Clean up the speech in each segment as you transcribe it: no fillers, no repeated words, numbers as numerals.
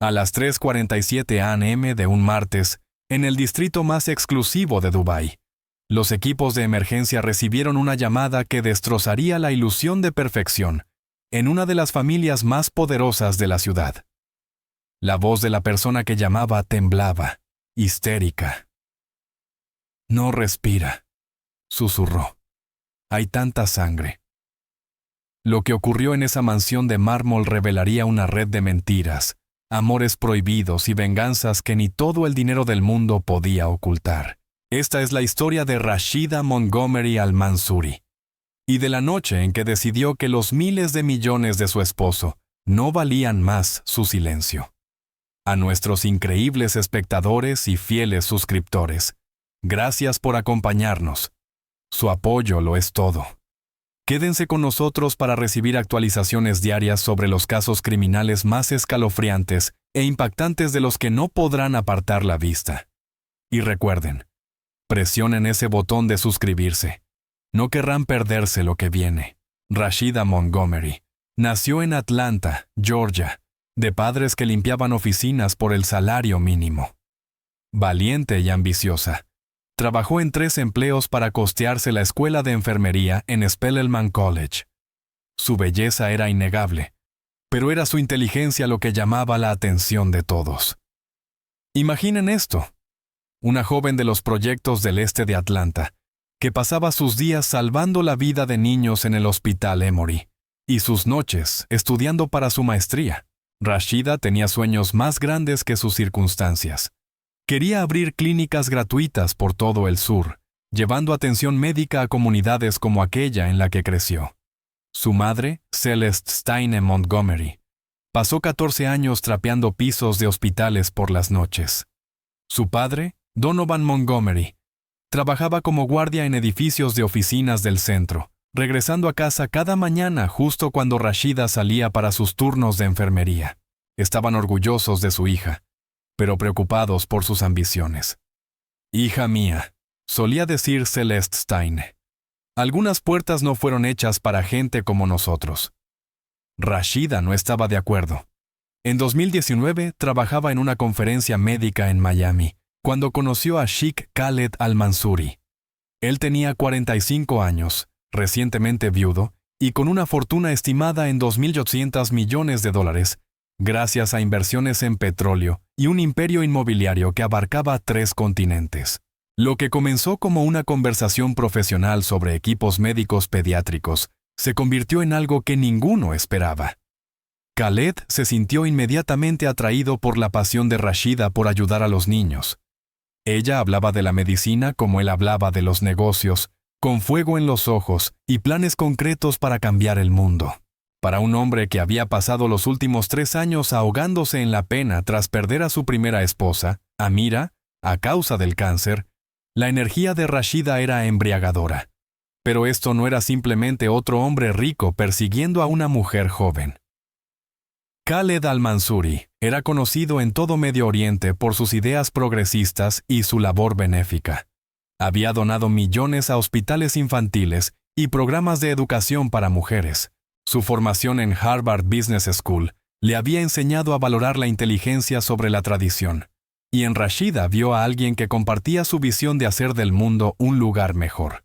A las 3:47 a.m. de un martes, en el distrito más exclusivo de Dubái, los equipos de emergencia recibieron una llamada que destrozaría la ilusión de perfección en una de las familias más poderosas de la ciudad. La voz de la persona que llamaba temblaba, histérica. «No respira», susurró. «Hay tanta sangre». Lo que ocurrió en esa mansión de mármol revelaría una red de mentiras, amores prohibidos y venganzas que ni todo el dinero del mundo podía ocultar. Esta es la historia de Rashida Montgomery Al-Mansouri, y de la noche en que decidió que los miles de millones de su esposo no valían más su silencio. A nuestros increíbles espectadores y fieles suscriptores, gracias por acompañarnos. Su apoyo lo es todo. Quédense con nosotros para recibir actualizaciones diarias sobre los casos criminales más escalofriantes e impactantes de los que no podrán apartar la vista. Y recuerden, presionen ese botón de suscribirse. No querrán perderse lo que viene. Rashida Montgomery nació en Atlanta, Georgia, de padres que limpiaban oficinas por el salario mínimo. Valiente y ambiciosa, trabajó en 3 empleos para costearse la escuela de enfermería en Spelman College. Su belleza era innegable, pero era su inteligencia lo que llamaba la atención de todos. Imaginen esto: una joven de los proyectos del este de Atlanta, que pasaba sus días salvando la vida de niños en el Hospital Emory, y sus noches estudiando para su maestría. Rashida tenía sueños más grandes que sus circunstancias. Quería abrir clínicas gratuitas por todo el sur, llevando atención médica a comunidades como aquella en la que creció. Su madre, Celeste Steine Montgomery, pasó 14 años trapeando pisos de hospitales por las noches. Su padre, Donovan Montgomery, trabajaba como guardia en edificios de oficinas del centro, regresando a casa cada mañana justo cuando Rashida salía para sus turnos de enfermería. Estaban orgullosos de su hija, pero preocupados por sus ambiciones. «Hija mía», solía decir Celeste Steine, «algunas puertas no fueron hechas para gente como nosotros». Rashida no estaba de acuerdo. En 2019 trabajaba en una conferencia médica en Miami, cuando conoció a Sheikh Khaled Al-Mansouri. Él tenía 45 años, recientemente viudo, y con una fortuna estimada en $2.800 millones, gracias a inversiones en petróleo y un imperio inmobiliario que abarcaba 3 continentes. Lo que comenzó como una conversación profesional sobre equipos médicos pediátricos se convirtió en algo que ninguno esperaba. Khaled se sintió inmediatamente atraído por la pasión de Rashida por ayudar a los niños. Ella hablaba de la medicina como él hablaba de los negocios, con fuego en los ojos y planes concretos para cambiar el mundo. Para un hombre que había pasado los últimos 3 años ahogándose en la pena tras perder a su primera esposa, Amira, a causa del cáncer, la energía de Rashida era embriagadora. Pero esto no era simplemente otro hombre rico persiguiendo a una mujer joven. Khaled Al-Mansouri era conocido en todo Medio Oriente por sus ideas progresistas y su labor benéfica. Había donado millones a hospitales infantiles y programas de educación para mujeres. Su formación en Harvard Business School le había enseñado a valorar la inteligencia sobre la tradición, y en Rashida vio a alguien que compartía su visión de hacer del mundo un lugar mejor.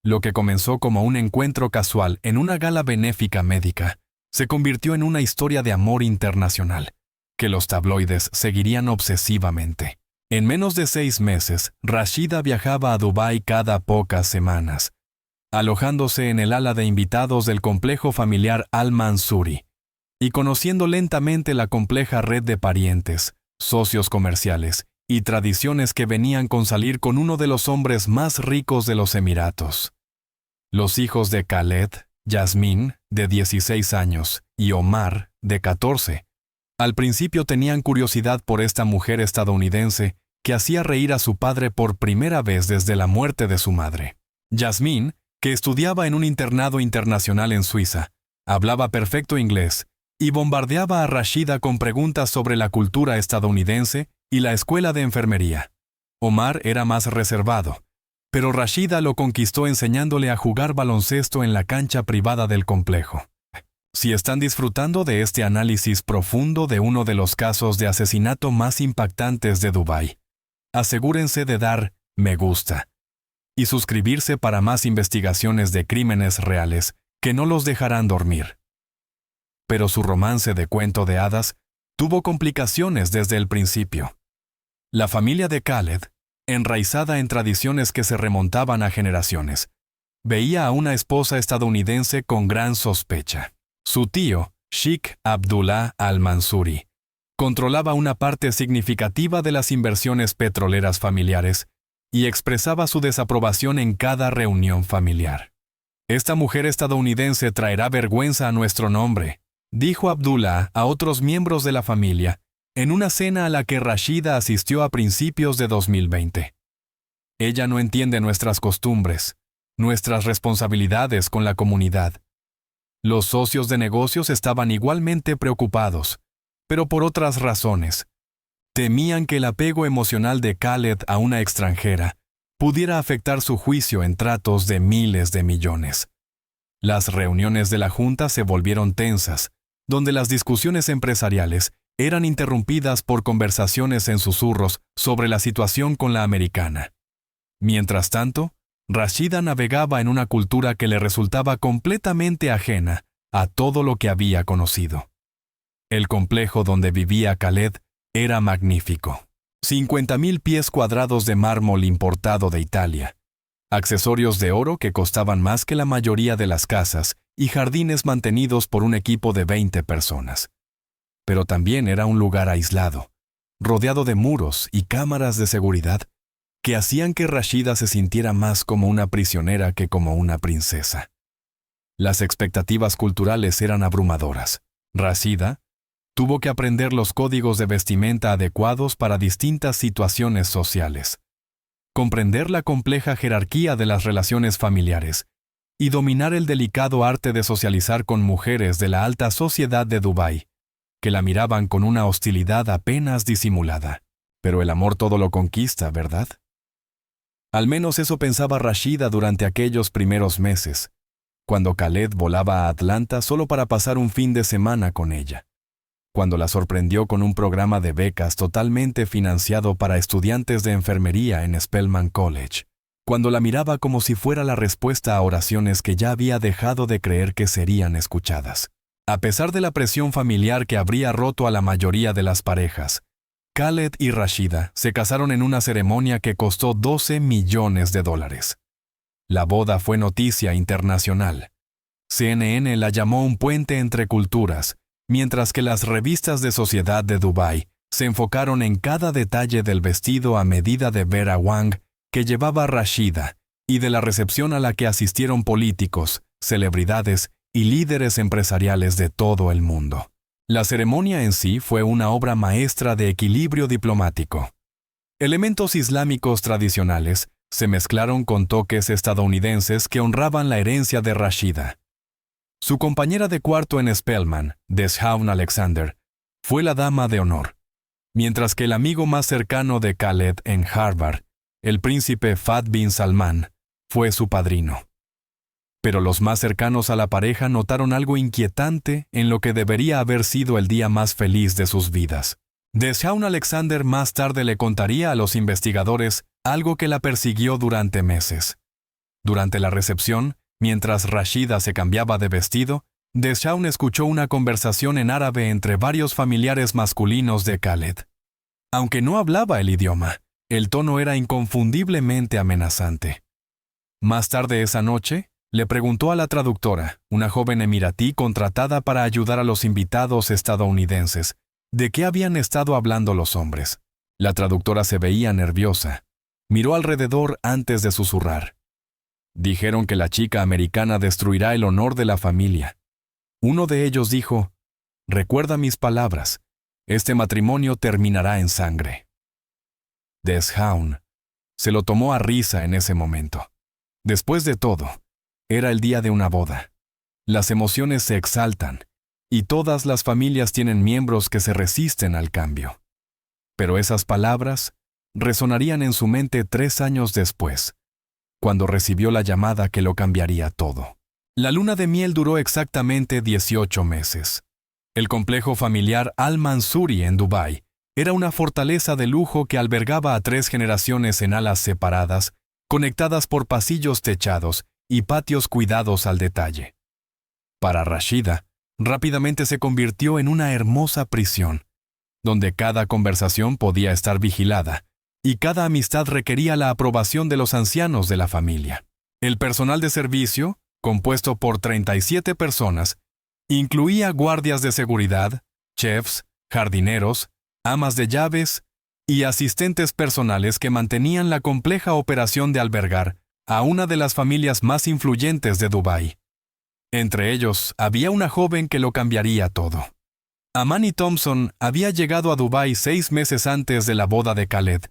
Lo que comenzó como un encuentro casual en una gala benéfica médica se convirtió en una historia de amor internacional, que los tabloides seguirían obsesivamente. En menos de 6 meses, Rashida viajaba a Dubái cada pocas semanas, alojándose en el ala de invitados del complejo familiar Al-Mansouri y conociendo lentamente la compleja red de parientes, socios comerciales y tradiciones que venían con salir con uno de los hombres más ricos de los Emiratos. Los hijos de Khaled, Yasmine, de 16 años, y Omar, de 14, al principio tenían curiosidad por esta mujer estadounidense que hacía reír a su padre por primera vez desde la muerte de su madre. Yasmine, que estudiaba en un internado internacional en Suiza, hablaba perfecto inglés y bombardeaba a Rashida con preguntas sobre la cultura estadounidense y la escuela de enfermería. Omar era más reservado, pero Rashida lo conquistó enseñándole a jugar baloncesto en la cancha privada del complejo. Si están disfrutando de este análisis profundo de uno de los casos de asesinato más impactantes de Dubái, asegúrense de dar me gusta y suscribirse para más investigaciones de crímenes reales que no los dejarán dormir. Pero su romance de cuento de hadas tuvo complicaciones desde el principio. La familia de Khaled, enraizada en tradiciones que se remontaban a generaciones, veía a una esposa estadounidense con gran sospecha. Su tío, Sheikh Abdullah al-Mansuri, controlaba una parte significativa de las inversiones petroleras familiares y expresaba su desaprobación en cada reunión familiar. «Esta mujer estadounidense traerá vergüenza a nuestro nombre», dijo Abdullah a otros miembros de la familia en una cena a la que Rashida asistió a principios de 2020. «Ella no entiende nuestras costumbres, nuestras responsabilidades con la comunidad». Los socios de negocios estaban igualmente preocupados, pero por otras razones. Temían que el apego emocional de Khaled a una extranjera pudiera afectar su juicio en tratos de miles de millones. Las reuniones de la junta se volvieron tensas, donde las discusiones empresariales eran interrumpidas por conversaciones en susurros sobre la situación con la americana. Mientras tanto, Rashida navegaba en una cultura que le resultaba completamente ajena a todo lo que había conocido. El complejo donde vivía Khaled era magnífico. 50,000 pies cuadrados de mármol importado de Italia, accesorios de oro que costaban más que la mayoría de las casas y jardines mantenidos por un equipo de 20 personas. Pero también era un lugar aislado, rodeado de muros y cámaras de seguridad que hacían que Rashida se sintiera más como una prisionera que como una princesa. Las expectativas culturales eran abrumadoras. Rashida tuvo que aprender los códigos de vestimenta adecuados para distintas situaciones sociales, comprender la compleja jerarquía de las relaciones familiares y dominar el delicado arte de socializar con mujeres de la alta sociedad de Dubái, que la miraban con una hostilidad apenas disimulada. Pero el amor todo lo conquista, ¿verdad? Al menos eso pensaba Rashida durante aquellos primeros meses, cuando Khaled volaba a Atlanta solo para pasar un fin de semana con ella, cuando la sorprendió con un programa de becas totalmente financiado para estudiantes de enfermería en Spelman College, cuando la miraba como si fuera la respuesta a oraciones que ya había dejado de creer que serían escuchadas. A pesar de la presión familiar que habría roto a la mayoría de las parejas, Khaled y Rashida se casaron en una ceremonia que costó $12 millones. La boda fue noticia internacional. CNN la llamó un puente entre culturas, mientras que las revistas de sociedad de Dubái se enfocaron en cada detalle del vestido a medida de Vera Wang que llevaba Rashida y de la recepción a la que asistieron políticos, celebridades y líderes empresariales de todo el mundo. La ceremonia en sí fue una obra maestra de equilibrio diplomático. Elementos islámicos tradicionales se mezclaron con toques estadounidenses que honraban la herencia de Rashida. Su compañera de cuarto en Spelman, Deshaun Alexander, fue la dama de honor, mientras que el amigo más cercano de Khaled en Harvard, el príncipe Fahd bin Salman, fue su padrino. Pero los más cercanos a la pareja notaron algo inquietante en lo que debería haber sido el día más feliz de sus vidas. Deshaun Alexander más tarde le contaría a los investigadores algo que la persiguió durante meses. Durante la recepción, mientras Rashida se cambiaba de vestido, Deshaun escuchó una conversación en árabe entre varios familiares masculinos de Khaled. Aunque no hablaba el idioma, el tono era inconfundiblemente amenazante. Más tarde esa noche, le preguntó a la traductora, una joven emiratí contratada para ayudar a los invitados estadounidenses, de qué habían estado hablando los hombres. La traductora se veía nerviosa. Miró alrededor antes de susurrar. Dijeron que la chica americana destruirá el honor de la familia. Uno de ellos dijo, «Recuerda mis palabras, este matrimonio terminará en sangre». Deshaun se lo tomó a risa en ese momento. Después de todo, era el día de una boda. Las emociones se exaltan, y todas las familias tienen miembros que se resisten al cambio. Pero esas palabras resonarían en su mente 3 años después, cuando recibió la llamada que lo cambiaría todo. La luna de miel duró exactamente 18 meses. El complejo familiar Al Mansuri en Dubái era una fortaleza de lujo que albergaba a 3 generaciones en alas separadas, conectadas por pasillos techados y patios cuidados al detalle. Para Rashida, rápidamente se convirtió en una hermosa prisión, donde cada conversación podía estar vigilada y cada amistad requería la aprobación de los ancianos de la familia. El personal de servicio, compuesto por 37 personas, incluía guardias de seguridad, chefs, jardineros, amas de llaves y asistentes personales que mantenían la compleja operación de albergar a una de las familias más influyentes de Dubái. Entre ellos, había una joven que lo cambiaría todo. Amani Thompson había llegado a Dubái 6 meses antes de la boda de Khaled,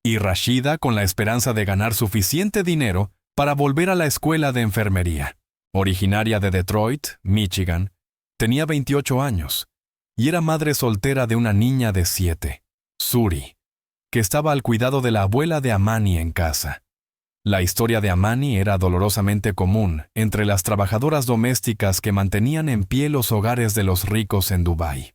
y Rashida con la esperanza de ganar suficiente dinero para volver a la escuela de enfermería. Originaria de Detroit, Michigan, tenía 28 años, y era madre soltera de una niña de 7, Suri, que estaba al cuidado de la abuela de Amani en casa. La historia de Amani era dolorosamente común entre las trabajadoras domésticas que mantenían en pie los hogares de los ricos en Dubái.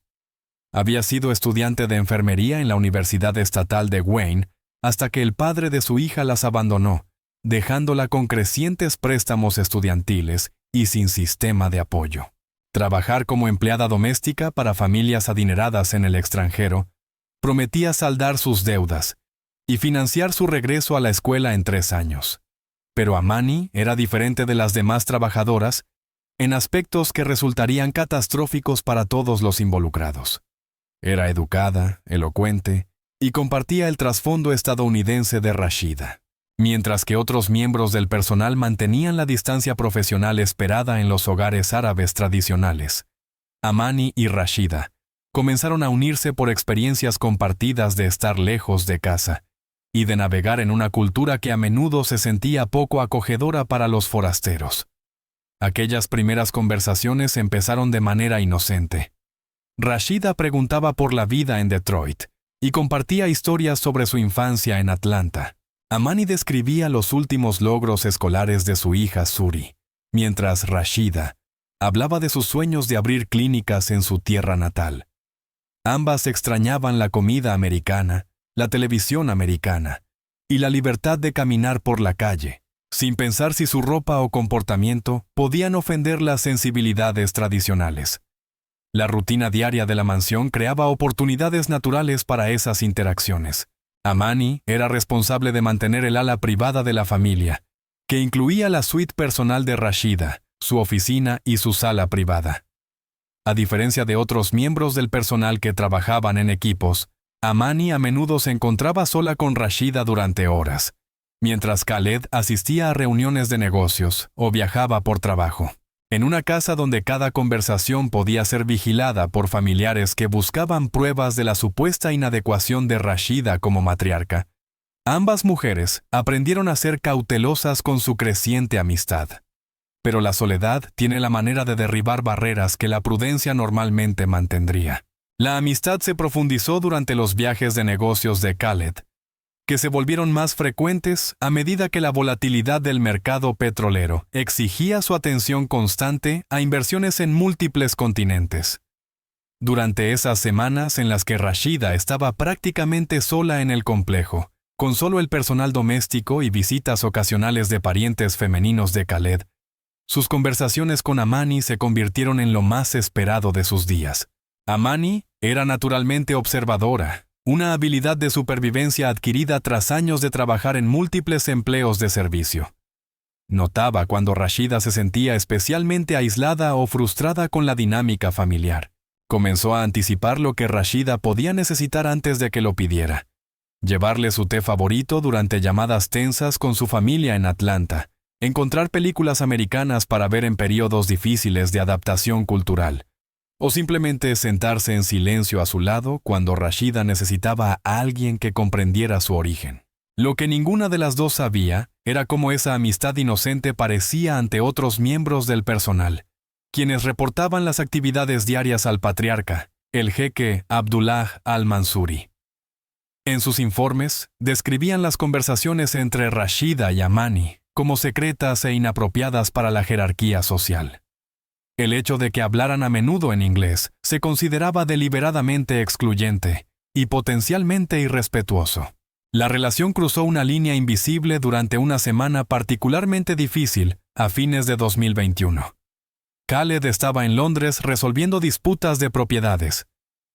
Había sido estudiante de enfermería en la Universidad Estatal de Wayne hasta que el padre de su hija las abandonó, dejándola con crecientes préstamos estudiantiles y sin sistema de apoyo. Trabajar como empleada doméstica para familias adineradas en el extranjero prometía saldar sus deudas y financiar su regreso a la escuela en 3 años. Pero Amani era diferente de las demás trabajadoras en aspectos que resultarían catastróficos para todos los involucrados. Era educada, elocuente y compartía el trasfondo estadounidense de Rashida. Mientras que otros miembros del personal mantenían la distancia profesional esperada en los hogares árabes tradicionales, Amani y Rashida comenzaron a unirse por experiencias compartidas de estar lejos de casa y de navegar en una cultura que a menudo se sentía poco acogedora para los forasteros. Aquellas primeras conversaciones empezaron de manera inocente. Rashida preguntaba por la vida en Detroit y compartía historias sobre su infancia en Atlanta. Amani describía los últimos logros escolares de su hija Suri, mientras Rashida hablaba de sus sueños de abrir clínicas en su tierra natal. Ambas extrañaban la comida americana, la televisión americana y la libertad de caminar por la calle, sin pensar si su ropa o comportamiento podían ofender las sensibilidades tradicionales. La rutina diaria de la mansión creaba oportunidades naturales para esas interacciones. Amani era responsable de mantener el ala privada de la familia, que incluía la suite personal de Rashida, su oficina y su sala privada. A diferencia de otros miembros del personal que trabajaban en equipos, Amani a menudo se encontraba sola con Rashida durante horas, mientras Khaled asistía a reuniones de negocios o viajaba por trabajo. En una casa donde cada conversación podía ser vigilada por familiares que buscaban pruebas de la supuesta inadecuación de Rashida como matriarca, ambas mujeres aprendieron a ser cautelosas con su creciente amistad. Pero la soledad tiene la manera de derribar barreras que la prudencia normalmente mantendría. La amistad se profundizó durante los viajes de negocios de Khaled, que se volvieron más frecuentes a medida que la volatilidad del mercado petrolero exigía su atención constante a inversiones en múltiples continentes. Durante esas semanas en las que Rashida estaba prácticamente sola en el complejo, con solo el personal doméstico y visitas ocasionales de parientes femeninos de Khaled, sus conversaciones con Amani se convirtieron en lo más esperado de sus días. Amani era naturalmente observadora, una habilidad de supervivencia adquirida tras años de trabajar en múltiples empleos de servicio. Notaba cuando Rashida se sentía especialmente aislada o frustrada con la dinámica familiar. Comenzó a anticipar lo que Rashida podía necesitar antes de que lo pidiera. Llevarle su té favorito durante llamadas tensas con su familia en Atlanta. Encontrar películas americanas para ver en periodos difíciles de adaptación cultural. O simplemente sentarse en silencio a su lado cuando Rashida necesitaba a alguien que comprendiera su origen. Lo que ninguna de las dos sabía era cómo esa amistad inocente parecía ante otros miembros del personal, quienes reportaban las actividades diarias al patriarca, el jeque Abdullah al-Mansuri. En sus informes, describían las conversaciones entre Rashida y Amani como secretas e inapropiadas para la jerarquía social. El hecho de que hablaran a menudo en inglés se consideraba deliberadamente excluyente y potencialmente irrespetuoso. La relación cruzó una línea invisible durante una semana particularmente difícil a fines de 2021. Khaled estaba en Londres resolviendo disputas de propiedades.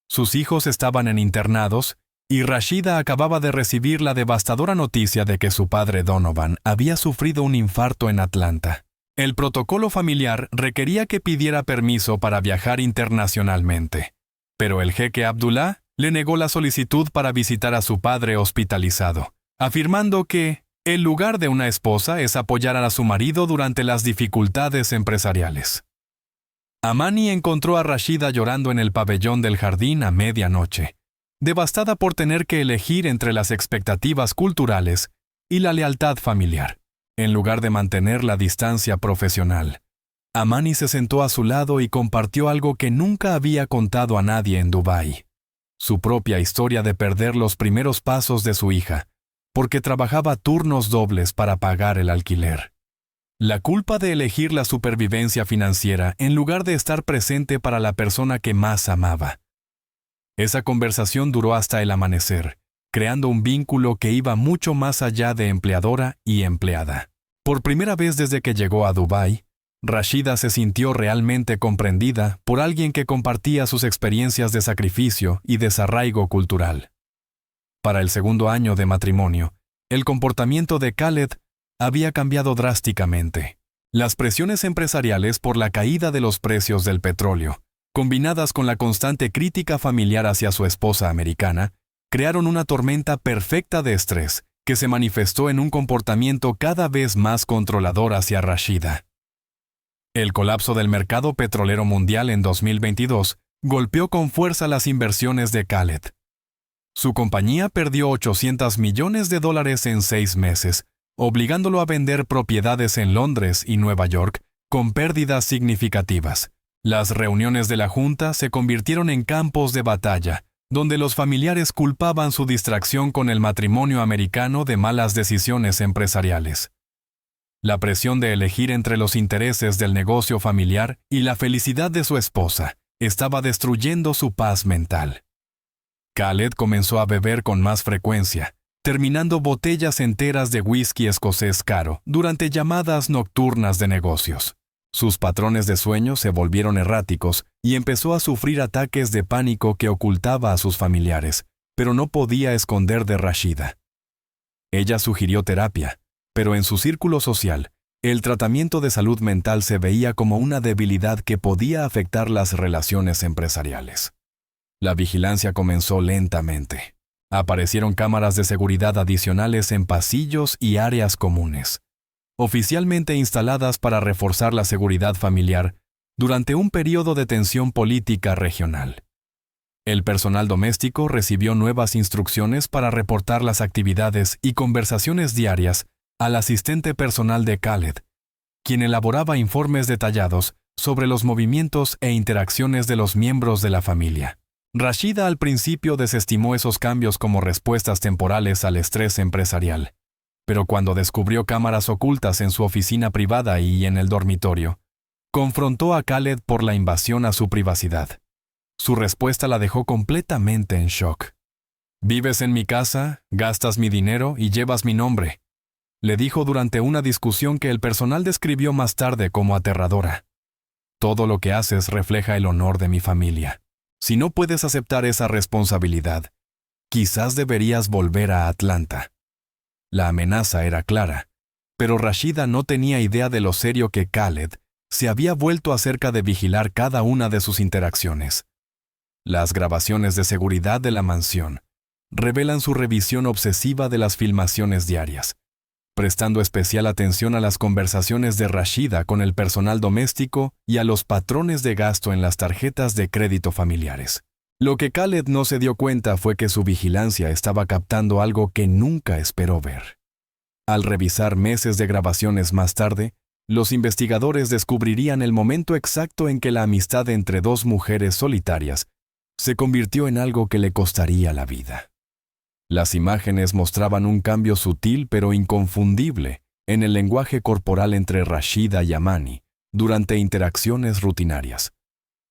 Sus hijos estaban en internados y Rashida acababa de recibir la devastadora noticia de que su padre Donovan había sufrido un infarto en Atlanta. El protocolo familiar requería que pidiera permiso para viajar internacionalmente, pero el jeque Abdullah le negó la solicitud para visitar a su padre hospitalizado, afirmando que el lugar de una esposa es apoyar a su marido durante las dificultades empresariales. Amani encontró a Rashida llorando en el pabellón del jardín a medianoche, devastada por tener que elegir entre las expectativas culturales y la lealtad familiar, en lugar de mantener la distancia profesional. Amani se sentó a su lado y compartió algo que nunca había contado a nadie en Dubái: su propia historia de perder los primeros pasos de su hija, porque trabajaba turnos dobles para pagar el alquiler. La culpa de elegir la supervivencia financiera en lugar de estar presente para la persona que más amaba. Esa conversación duró hasta el amanecer, creando un vínculo que iba mucho más allá de empleadora y empleada. Por primera vez desde que llegó a Dubái, Rashida se sintió realmente comprendida por alguien que compartía sus experiencias de sacrificio y desarraigo cultural. Para el segundo año de matrimonio, el comportamiento de Khaled había cambiado drásticamente. Las presiones empresariales por la caída de los precios del petróleo, combinadas con la constante crítica familiar hacia su esposa americana, crearon una tormenta perfecta de estrés que se manifestó en un comportamiento cada vez más controlador hacia Rashida. El colapso del mercado petrolero mundial en 2022 golpeó con fuerza las inversiones de Khaled. Su compañía perdió $800 millones en 6 meses, obligándolo a vender propiedades en Londres y Nueva York con pérdidas significativas. Las reuniones de la Junta se convirtieron en campos de batalla, donde los familiares culpaban su distracción con el matrimonio americano de malas decisiones empresariales. La presión de elegir entre los intereses del negocio familiar y la felicidad de su esposa estaba destruyendo su paz mental. Khaled comenzó a beber con más frecuencia, terminando botellas enteras de whisky escocés caro durante llamadas nocturnas de negocios. Sus patrones de sueño se volvieron erráticos y empezó a sufrir ataques de pánico que ocultaba a sus familiares, pero no podía esconder de Rashida. Ella sugirió terapia, pero en su círculo social, el tratamiento de salud mental se veía como una debilidad que podía afectar las relaciones empresariales. La vigilancia comenzó lentamente. Aparecieron cámaras de seguridad adicionales en pasillos y áreas comunes, oficialmente instaladas para reforzar la seguridad familiar durante un periodo de tensión política regional. El personal doméstico recibió nuevas instrucciones para reportar las actividades y conversaciones diarias al asistente personal de Khaled, quien elaboraba informes detallados sobre los movimientos e interacciones de los miembros de la familia. Rashida al principio desestimó esos cambios como respuestas temporales al estrés empresarial, pero cuando descubrió cámaras ocultas en su oficina privada y en el dormitorio, confrontó a Khaled por la invasión a su privacidad. Su respuesta la dejó completamente en shock. «Vives en mi casa, gastas mi dinero y llevas mi nombre», le dijo durante una discusión que el personal describió más tarde como aterradora. «Todo lo que haces refleja el honor de mi familia. Si no puedes aceptar esa responsabilidad, quizás deberías volver a Atlanta». La amenaza era clara, pero Rashida no tenía idea de lo serio que Khaled se había vuelto acerca de vigilar cada una de sus interacciones. Las grabaciones de seguridad de la mansión revelan su revisión obsesiva de las filmaciones diarias, prestando especial atención a las conversaciones de Rashida con el personal doméstico y a los patrones de gasto en las tarjetas de crédito familiares. Lo que Khaled no se dio cuenta fue que su vigilancia estaba captando algo que nunca esperó ver. Al revisar meses de grabaciones más tarde, los investigadores descubrirían el momento exacto en que la amistad entre dos mujeres solitarias se convirtió en algo que le costaría la vida. Las imágenes mostraban un cambio sutil pero inconfundible en el lenguaje corporal entre Rashida y Amani durante interacciones rutinarias.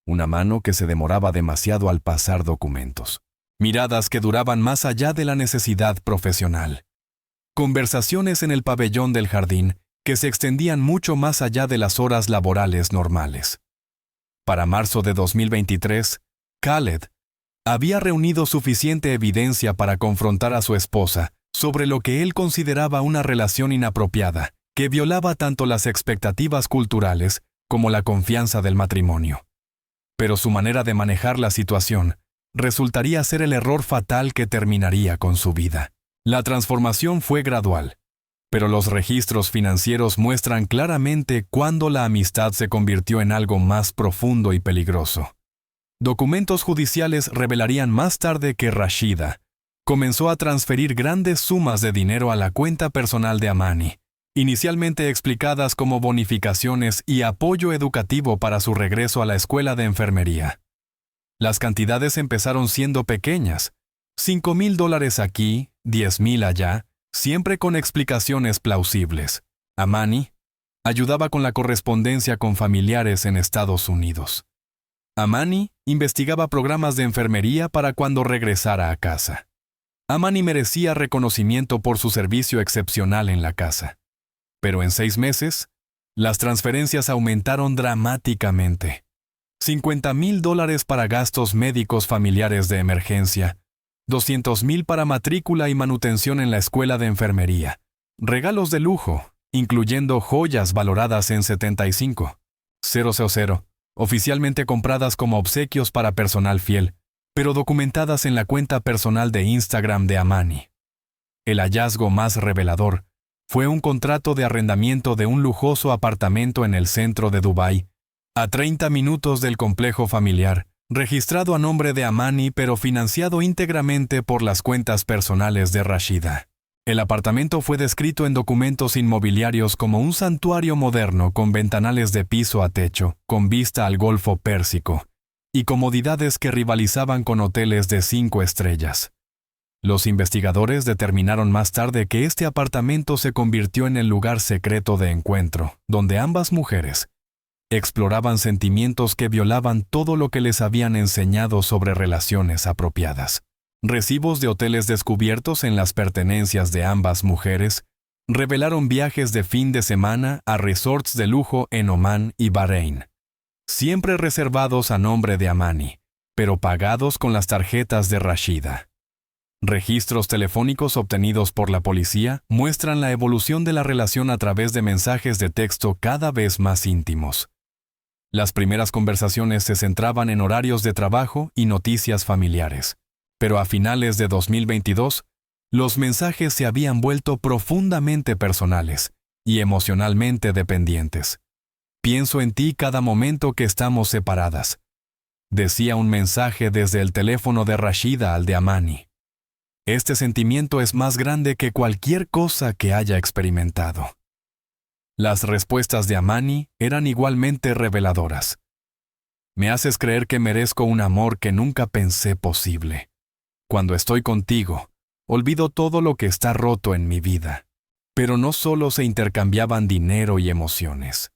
Una mano que se demoraba demasiado al pasar documentos. Miradas que duraban más allá de la necesidad profesional. Conversaciones en el pabellón del jardín que se extendían mucho más allá de las horas laborales normales. Para marzo de 2023, Khaled había reunido suficiente evidencia para confrontar a su esposa sobre lo que él consideraba una relación inapropiada, que violaba tanto las expectativas culturales como la confianza del matrimonio. Pero su manera de manejar la situación resultaría ser el error fatal que terminaría con su vida. La transformación fue gradual, pero los registros financieros muestran claramente cuándo la amistad se convirtió en algo más profundo y peligroso. Documentos judiciales revelarían más tarde que Rashida comenzó a transferir grandes sumas de dinero a la cuenta personal de Amani, inicialmente explicadas como bonificaciones y apoyo educativo para su regreso a la escuela de enfermería. Las cantidades empezaron siendo pequeñas, $5,000 aquí, $10,000 allá, siempre con explicaciones plausibles. Amani ayudaba con la correspondencia con familiares en Estados Unidos. Amani investigaba programas de enfermería para cuando regresara a casa. Amani merecía reconocimiento por su servicio excepcional en la casa. Pero en 6 meses, las transferencias aumentaron dramáticamente. $50,000 para gastos médicos familiares de emergencia, $200,000 para matrícula y manutención en la escuela de enfermería, regalos de lujo, incluyendo joyas valoradas en $75,000, oficialmente compradas como obsequios para personal fiel, pero documentadas en la cuenta personal de Instagram de Amani. El hallazgo más revelador fue un contrato de arrendamiento de un lujoso apartamento en el centro de Dubái, a 30 minutos del complejo familiar, registrado a nombre de Amani pero financiado íntegramente por las cuentas personales de Rashida. El apartamento fue descrito en documentos inmobiliarios como un santuario moderno con ventanales de piso a techo, con vista al Golfo Pérsico, y comodidades que rivalizaban con hoteles de 5 estrellas. Los investigadores determinaron más tarde que este apartamento se convirtió en el lugar secreto de encuentro, donde ambas mujeres exploraban sentimientos que violaban todo lo que les habían enseñado sobre relaciones apropiadas. Recibos de hoteles descubiertos en las pertenencias de ambas mujeres revelaron viajes de fin de semana a resorts de lujo en Omán y Bahrein, siempre reservados a nombre de Amani, pero pagados con las tarjetas de Rashida. Registros telefónicos obtenidos por la policía muestran la evolución de la relación a través de mensajes de texto cada vez más íntimos. Las primeras conversaciones se centraban en horarios de trabajo y noticias familiares, pero a finales de 2022, los mensajes se habían vuelto profundamente personales y emocionalmente dependientes. «Pienso en ti cada momento que estamos separadas», decía un mensaje desde el teléfono de Rashida al de Amani. Este sentimiento es más grande que cualquier cosa que haya experimentado. Las respuestas de Amani eran igualmente reveladoras. «Me haces creer que merezco un amor que nunca pensé posible. Cuando estoy contigo, olvido todo lo que está roto en mi vida». Pero no solo se intercambiaban dinero y emociones.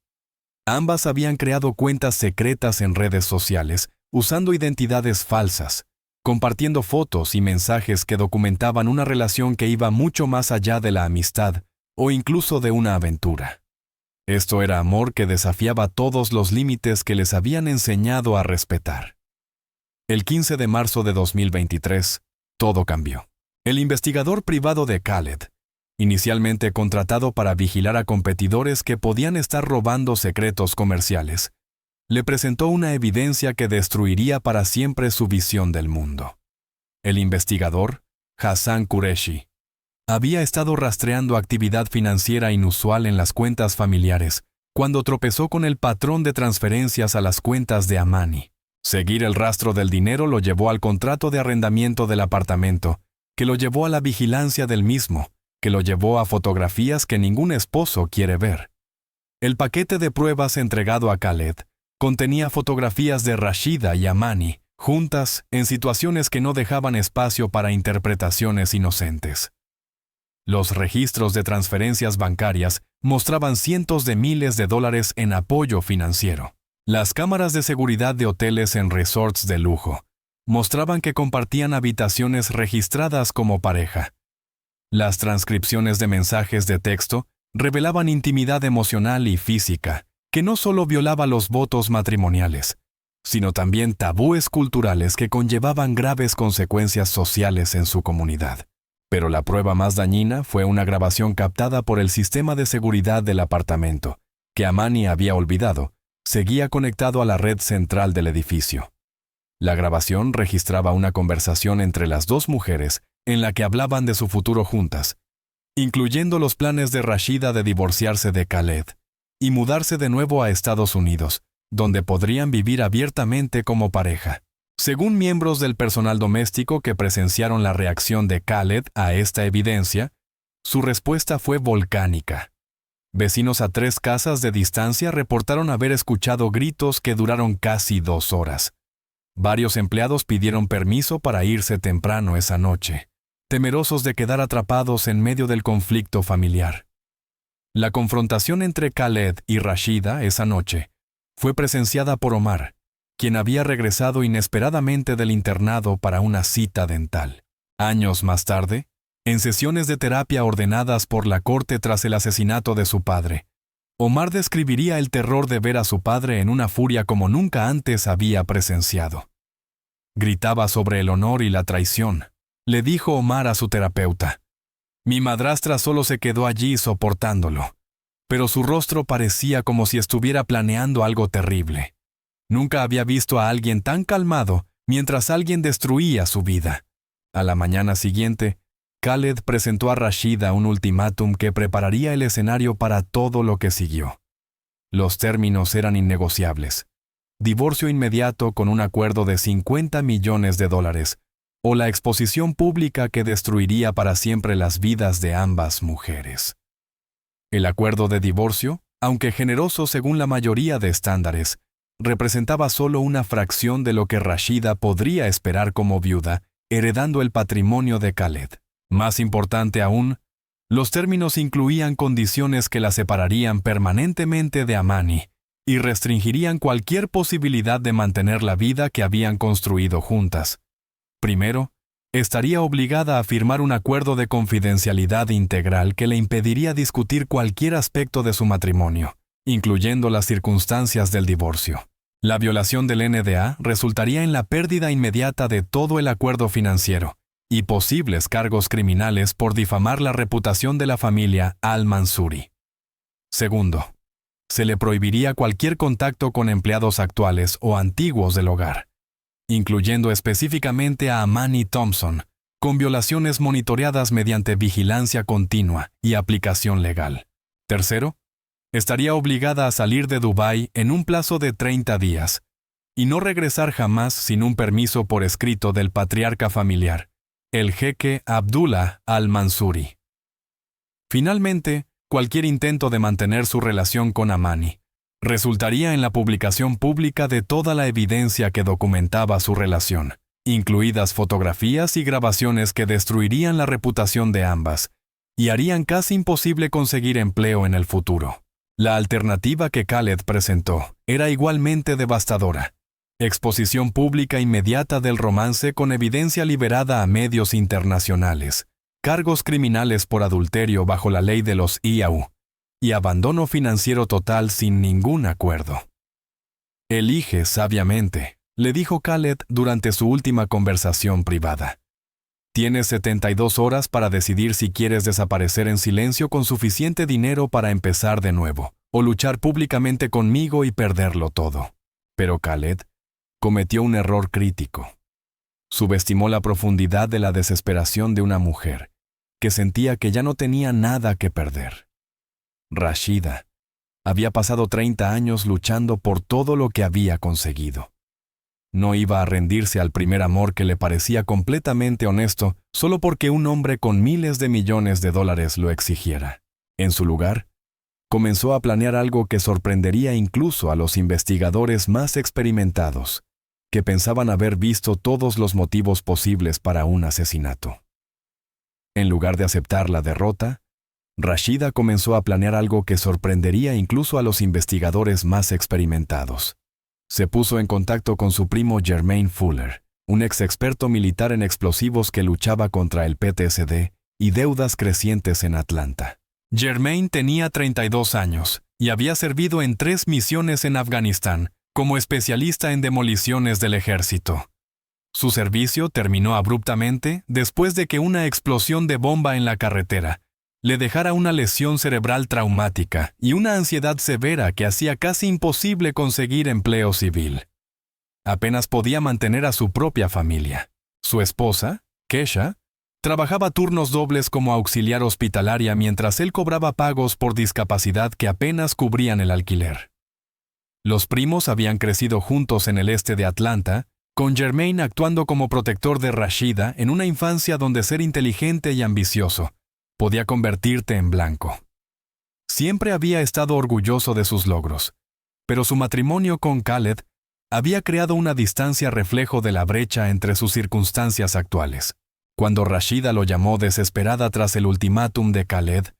Ambas habían creado cuentas secretas en redes sociales, usando identidades falsas, compartiendo fotos y mensajes que documentaban una relación que iba mucho más allá de la amistad o incluso de una aventura. Esto era amor que desafiaba todos los límites que les habían enseñado a respetar. El 15 de marzo de 2023, todo cambió. El investigador privado de Khaled, inicialmente contratado para vigilar a competidores que podían estar robando secretos comerciales, le presentó una evidencia que destruiría para siempre su visión del mundo. El investigador, Hassan Qureshi, había estado rastreando actividad financiera inusual en las cuentas familiares cuando tropezó con el patrón de transferencias a las cuentas de Amani. Seguir el rastro del dinero lo llevó al contrato de arrendamiento del apartamento, que lo llevó a la vigilancia del mismo, que lo llevó a fotografías que ningún esposo quiere ver. El paquete de pruebas entregado a Khaled contenía fotografías de Rashida y Amani, juntas en situaciones que no dejaban espacio para interpretaciones inocentes. Los registros de transferencias bancarias mostraban cientos de miles de dólares en apoyo financiero. Las cámaras de seguridad de hoteles en resorts de lujo mostraban que compartían habitaciones registradas como pareja. Las transcripciones de mensajes de texto revelaban intimidad emocional y física, que no solo violaba los votos matrimoniales, sino también tabúes culturales que conllevaban graves consecuencias sociales en su comunidad. Pero la prueba más dañina fue una grabación captada por el sistema de seguridad del apartamento, que Amani había olvidado, seguía conectado a la red central del edificio. La grabación registraba una conversación entre las dos mujeres en la que hablaban de su futuro juntas, incluyendo los planes de Rashida de divorciarse de Khaled y mudarse de nuevo a Estados Unidos, donde podrían vivir abiertamente como pareja. Según miembros del personal doméstico que presenciaron la reacción de Khaled a esta evidencia, su respuesta fue volcánica. Vecinos a 3 casas de distancia reportaron haber escuchado gritos que duraron casi 2 horas. Varios empleados pidieron permiso para irse temprano esa noche, temerosos de quedar atrapados en medio del conflicto familiar. La confrontación entre Khaled y Rashida esa noche fue presenciada por Omar, quien había regresado inesperadamente del internado para una cita dental. Años más tarde, en sesiones de terapia ordenadas por la corte tras el asesinato de su padre, Omar describiría el terror de ver a su padre en una furia como nunca antes había presenciado. Gritaba sobre el honor y la traición. Le dijo Omar a su terapeuta. Mi madrastra solo se quedó allí soportándolo, pero su rostro parecía como si estuviera planeando algo terrible. Nunca había visto a alguien tan calmado mientras alguien destruía su vida. A la mañana siguiente, Khaled presentó a Rashida un ultimátum que prepararía el escenario para todo lo que siguió. Los términos eran innegociables. Divorcio inmediato con un acuerdo de $50 millones, o la exposición pública que destruiría para siempre las vidas de ambas mujeres. El acuerdo de divorcio, aunque generoso según la mayoría de estándares, representaba solo una fracción de lo que Rashida podría esperar como viuda, heredando el patrimonio de Khaled. Más importante aún, los términos incluían condiciones que la separarían permanentemente de Amani y restringirían cualquier posibilidad de mantener la vida que habían construido juntas. Primero, estaría obligada a firmar un acuerdo de confidencialidad integral que le impediría discutir cualquier aspecto de su matrimonio, incluyendo las circunstancias del divorcio. La violación del NDA resultaría en la pérdida inmediata de todo el acuerdo financiero y posibles cargos criminales por difamar la reputación de la familia al-Mansuri. Segundo, se le prohibiría cualquier contacto con empleados actuales o antiguos del hogar, incluyendo específicamente a Amani Thompson, con violaciones monitoreadas mediante vigilancia continua y aplicación legal. Tercero, estaría obligada a salir de Dubái en un plazo de 30 días y no regresar jamás sin un permiso por escrito del patriarca familiar, el jeque Abdullah al-Mansuri. Finalmente, cualquier intento de mantener su relación con Amani resultaría en la publicación pública de toda la evidencia que documentaba su relación, incluidas fotografías y grabaciones que destruirían la reputación de ambas y harían casi imposible conseguir empleo en el futuro. La alternativa que Khaled presentó era igualmente devastadora. Exposición pública inmediata del romance con evidencia liberada a medios internacionales, cargos criminales por adulterio bajo la ley de los IAU, y abandono financiero total sin ningún acuerdo. Elige sabiamente, le dijo Khaled durante su última conversación privada. Tienes 72 horas para decidir si quieres desaparecer en silencio con suficiente dinero para empezar de nuevo, o luchar públicamente conmigo y perderlo todo. Pero Khaled cometió un error crítico. Subestimó la profundidad de la desesperación de una mujer que sentía que ya no tenía nada que perder. Rashida había pasado 30 años luchando por todo lo que había conseguido. No iba a rendirse al primer amor que le parecía completamente honesto solo porque un hombre con miles de millones de dólares lo exigiera. En su lugar, comenzó a planear algo que sorprendería incluso a los investigadores más experimentados, que pensaban haber visto todos los motivos posibles para un asesinato. En lugar de aceptar la derrota, Rashida comenzó a planear algo que sorprendería incluso a los investigadores más experimentados. Se puso en contacto con su primo Jermaine Fuller, un ex experto militar en explosivos que luchaba contra el PTSD y deudas crecientes en Atlanta. Jermaine tenía 32 años y había servido en 3 misiones en Afganistán como especialista en demoliciones del ejército. Su servicio terminó abruptamente después de que una explosión de bomba en la carretera le dejara una lesión cerebral traumática y una ansiedad severa que hacía casi imposible conseguir empleo civil. Apenas podía mantener a su propia familia. Su esposa, Kesha, trabajaba turnos dobles como auxiliar hospitalaria mientras él cobraba pagos por discapacidad que apenas cubrían el alquiler. Los primos habían crecido juntos en el este de Atlanta, con Jermaine actuando como protector de Rashida en una infancia donde ser inteligente y ambicioso podía convertirte en blanco. Siempre había estado orgulloso de sus logros, pero su matrimonio con Khaled había creado una distancia reflejo de la brecha entre sus circunstancias actuales. Cuando Rashida lo llamó desesperada tras el ultimátum de Khaled,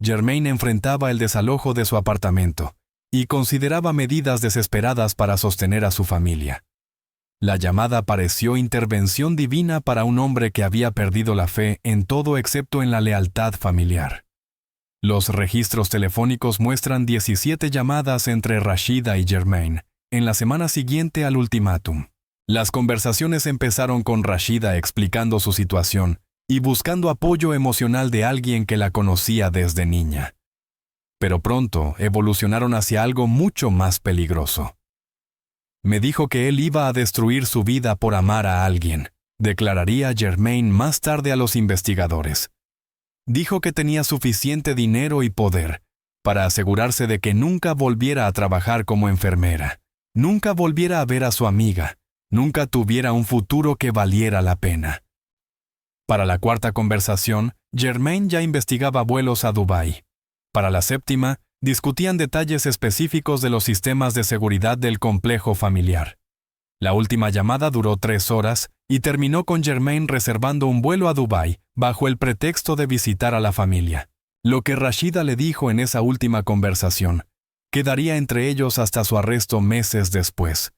Jermaine enfrentaba el desalojo de su apartamento y consideraba medidas desesperadas para sostener a su familia. La llamada pareció intervención divina para un hombre que había perdido la fe en todo excepto en la lealtad familiar. Los registros telefónicos muestran 17 llamadas entre Rashida y Jermaine en la semana siguiente al ultimátum. Las conversaciones empezaron con Rashida explicando su situación y buscando apoyo emocional de alguien que la conocía desde niña. Pero pronto evolucionaron hacia algo mucho más peligroso. Me dijo que él iba a destruir su vida por amar a alguien, declararía Jermaine más tarde a los investigadores. Dijo que tenía suficiente dinero y poder para asegurarse de que nunca volviera a trabajar como enfermera, nunca volviera a ver a su amiga, nunca tuviera un futuro que valiera la pena. Para la 4ª conversación, Jermaine ya investigaba vuelos a Dubái. Para la 7ª, discutían detalles específicos de los sistemas de seguridad del complejo familiar. La última llamada duró 3 horas y terminó con Jermaine reservando un vuelo a Dubái bajo el pretexto de visitar a la familia. Lo que Rashida le dijo en esa última conversación quedaría entre ellos hasta su arresto meses después.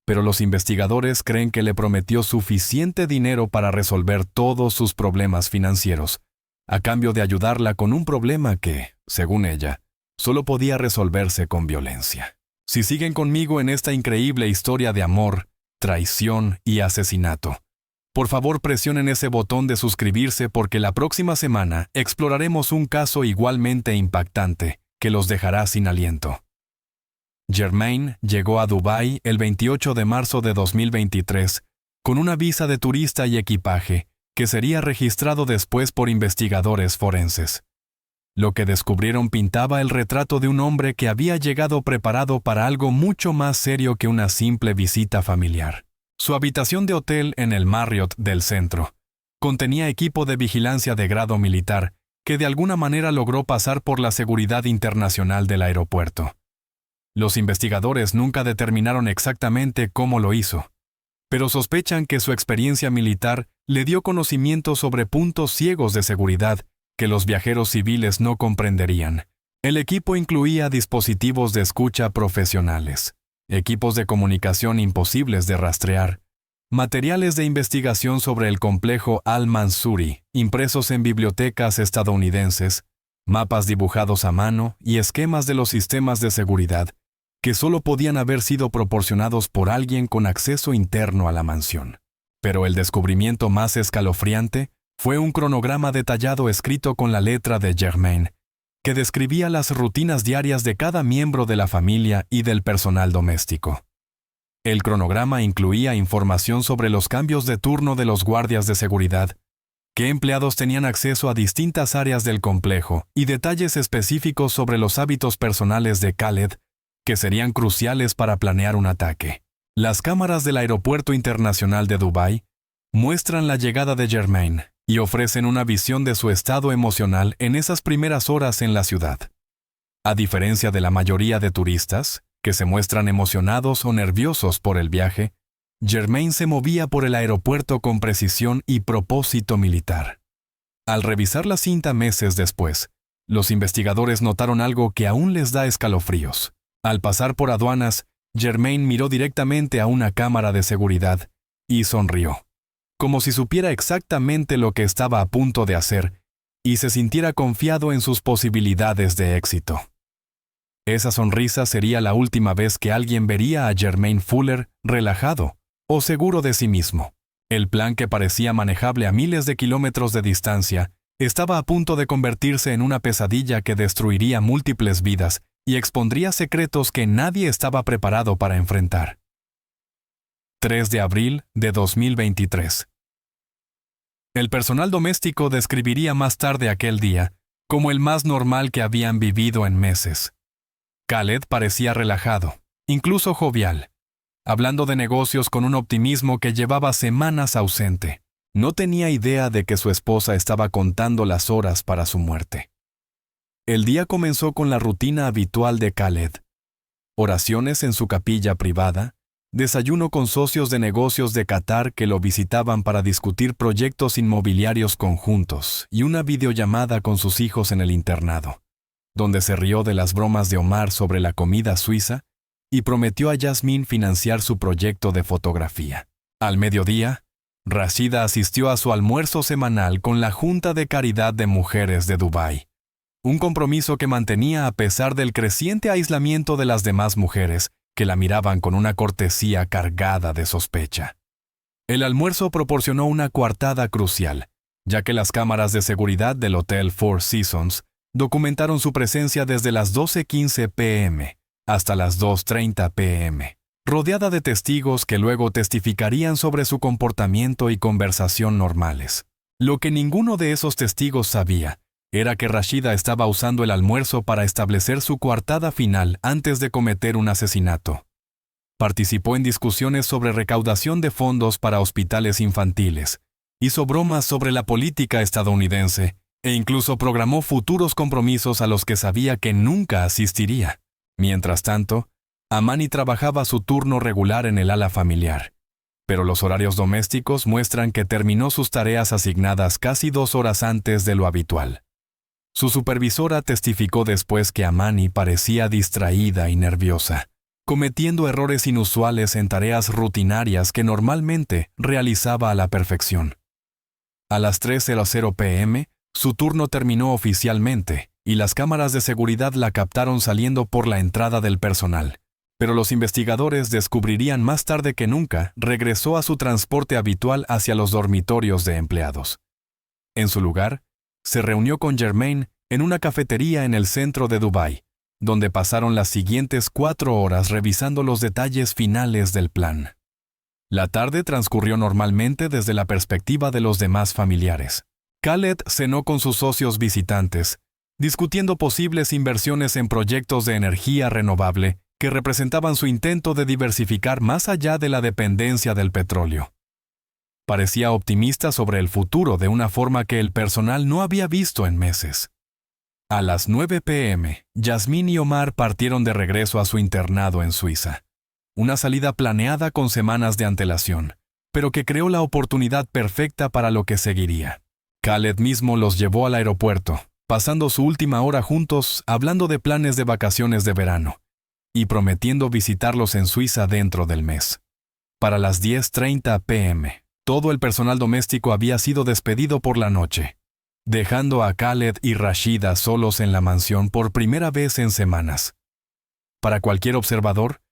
Pero los investigadores creen que le prometió suficiente dinero para resolver todos sus problemas financieros, a cambio de ayudarla con un problema que, según ella, solo podía resolverse con violencia. Si siguen conmigo en esta increíble historia de amor, traición y asesinato, por favor presionen ese botón de suscribirse porque la próxima semana exploraremos un caso igualmente impactante que los dejará sin aliento. Jermaine llegó a Dubái el 28 de marzo de 2023 con una visa de turista y equipaje que sería registrado después por investigadores forenses. Lo que descubrieron pintaba el retrato de un hombre que había llegado preparado para algo mucho más serio que una simple visita familiar. Su habitación de hotel en el Marriott del centro contenía equipo de vigilancia de grado militar que de alguna manera logró pasar por la seguridad internacional del aeropuerto. Los investigadores nunca determinaron exactamente cómo lo hizo, pero sospechan que su experiencia militar le dio conocimiento sobre puntos ciegos de seguridad que los viajeros civiles no comprenderían. El equipo incluía dispositivos de escucha profesionales, equipos de comunicación imposibles de rastrear, materiales de investigación sobre el complejo Al-Mansuri, impresos en bibliotecas estadounidenses, mapas dibujados a mano y esquemas de los sistemas de seguridad que solo podían haber sido proporcionados por alguien con acceso interno a la mansión. Pero el descubrimiento más escalofriante fue un cronograma detallado escrito con la letra de Jermaine, que describía las rutinas diarias de cada miembro de la familia y del personal doméstico. El cronograma incluía información sobre los cambios de turno de los guardias de seguridad, qué empleados tenían acceso a distintas áreas del complejo y detalles específicos sobre los hábitos personales de Khaled, que serían cruciales para planear un ataque. Las cámaras del Aeropuerto Internacional de Dubái muestran la llegada de Jermaine y ofrecen una visión de su estado emocional en esas primeras horas en la ciudad. A diferencia de la mayoría de turistas, que se muestran emocionados o nerviosos por el viaje, Jermaine se movía por el aeropuerto con precisión y propósito militar. Al revisar la cinta meses después, los investigadores notaron algo que aún les da escalofríos. Al pasar por aduanas, Germain miró directamente a una cámara de seguridad y sonrió, como si supiera exactamente lo que estaba a punto de hacer y se sintiera confiado en sus posibilidades de éxito. Esa sonrisa sería la última vez que alguien vería a Jermaine Fuller relajado o seguro de sí mismo. El plan, que parecía manejable a miles de kilómetros de distancia, estaba a punto de convertirse en una pesadilla que destruiría múltiples vidas y expondría secretos que nadie estaba preparado para enfrentar. 3 de abril de 2023. El personal doméstico describiría más tarde aquel día como el más normal que habían vivido en meses. Khaled parecía relajado, incluso jovial, hablando de negocios con un optimismo que llevaba semanas ausente. No tenía idea de que su esposa estaba contando las horas para su muerte. El día comenzó con la rutina habitual de Khaled: oraciones en su capilla privada, desayuno con socios de negocios de Qatar que lo visitaban para discutir proyectos inmobiliarios conjuntos, y una videollamada con sus hijos en el internado, donde se rió de las bromas de Omar sobre la comida suiza y prometió a Yasmín financiar su proyecto de fotografía. Al mediodía, Rashida asistió a su almuerzo semanal con la Junta de Caridad de Mujeres de Dubái, un compromiso que mantenía a pesar del creciente aislamiento de las demás mujeres, que la miraban con una cortesía cargada de sospecha. El almuerzo proporcionó una coartada crucial, ya que las cámaras de seguridad del Hotel Four Seasons documentaron su presencia desde las 12:15 p.m. hasta las 2:30 p.m., rodeada de testigos que luego testificarían sobre su comportamiento y conversación normales. Lo que ninguno de esos testigos sabía era que Rashida estaba usando el almuerzo para establecer su coartada final antes de cometer un asesinato. Participó en discusiones sobre recaudación de fondos para hospitales infantiles, hizo bromas sobre la política estadounidense e incluso programó futuros compromisos a los que sabía que nunca asistiría. Mientras tanto, Amani trabajaba su turno regular en el ala familiar, pero los horarios domésticos muestran que terminó sus tareas asignadas casi 2 horas antes de lo habitual. Su supervisora testificó después que Amani parecía distraída y nerviosa, cometiendo errores inusuales en tareas rutinarias que normalmente realizaba a la perfección. A las 3:00 p.m., su turno terminó oficialmente y las cámaras de seguridad la captaron saliendo por la entrada del personal. Pero los investigadores descubrirían más tarde que nunca regresó a su transporte habitual hacia los dormitorios de empleados. En su lugar, se reunió con Germain en una cafetería en el centro de Dubái, donde pasaron las siguientes 4 horas revisando los detalles finales del plan. La tarde transcurrió normalmente desde la perspectiva de los demás familiares. Khaled cenó con sus socios visitantes, discutiendo posibles inversiones en proyectos de energía renovable que representaban su intento de diversificar más allá de la dependencia del petróleo. Parecía optimista sobre el futuro de una forma que el personal no había visto en meses. A las 9 p.m., Yasmín y Omar partieron de regreso a su internado en Suiza. Una salida planeada con semanas de antelación, pero que creó la oportunidad perfecta para lo que seguiría. Khaled mismo los llevó al aeropuerto, pasando su última hora juntos hablando de planes de vacaciones de verano y prometiendo visitarlos en Suiza dentro del mes. Para las 10:30 p.m., todo el personal doméstico había sido despedido por la noche, dejando a Khaled y Rashida solos en la mansión por primera vez en semanas. Para cualquier observador,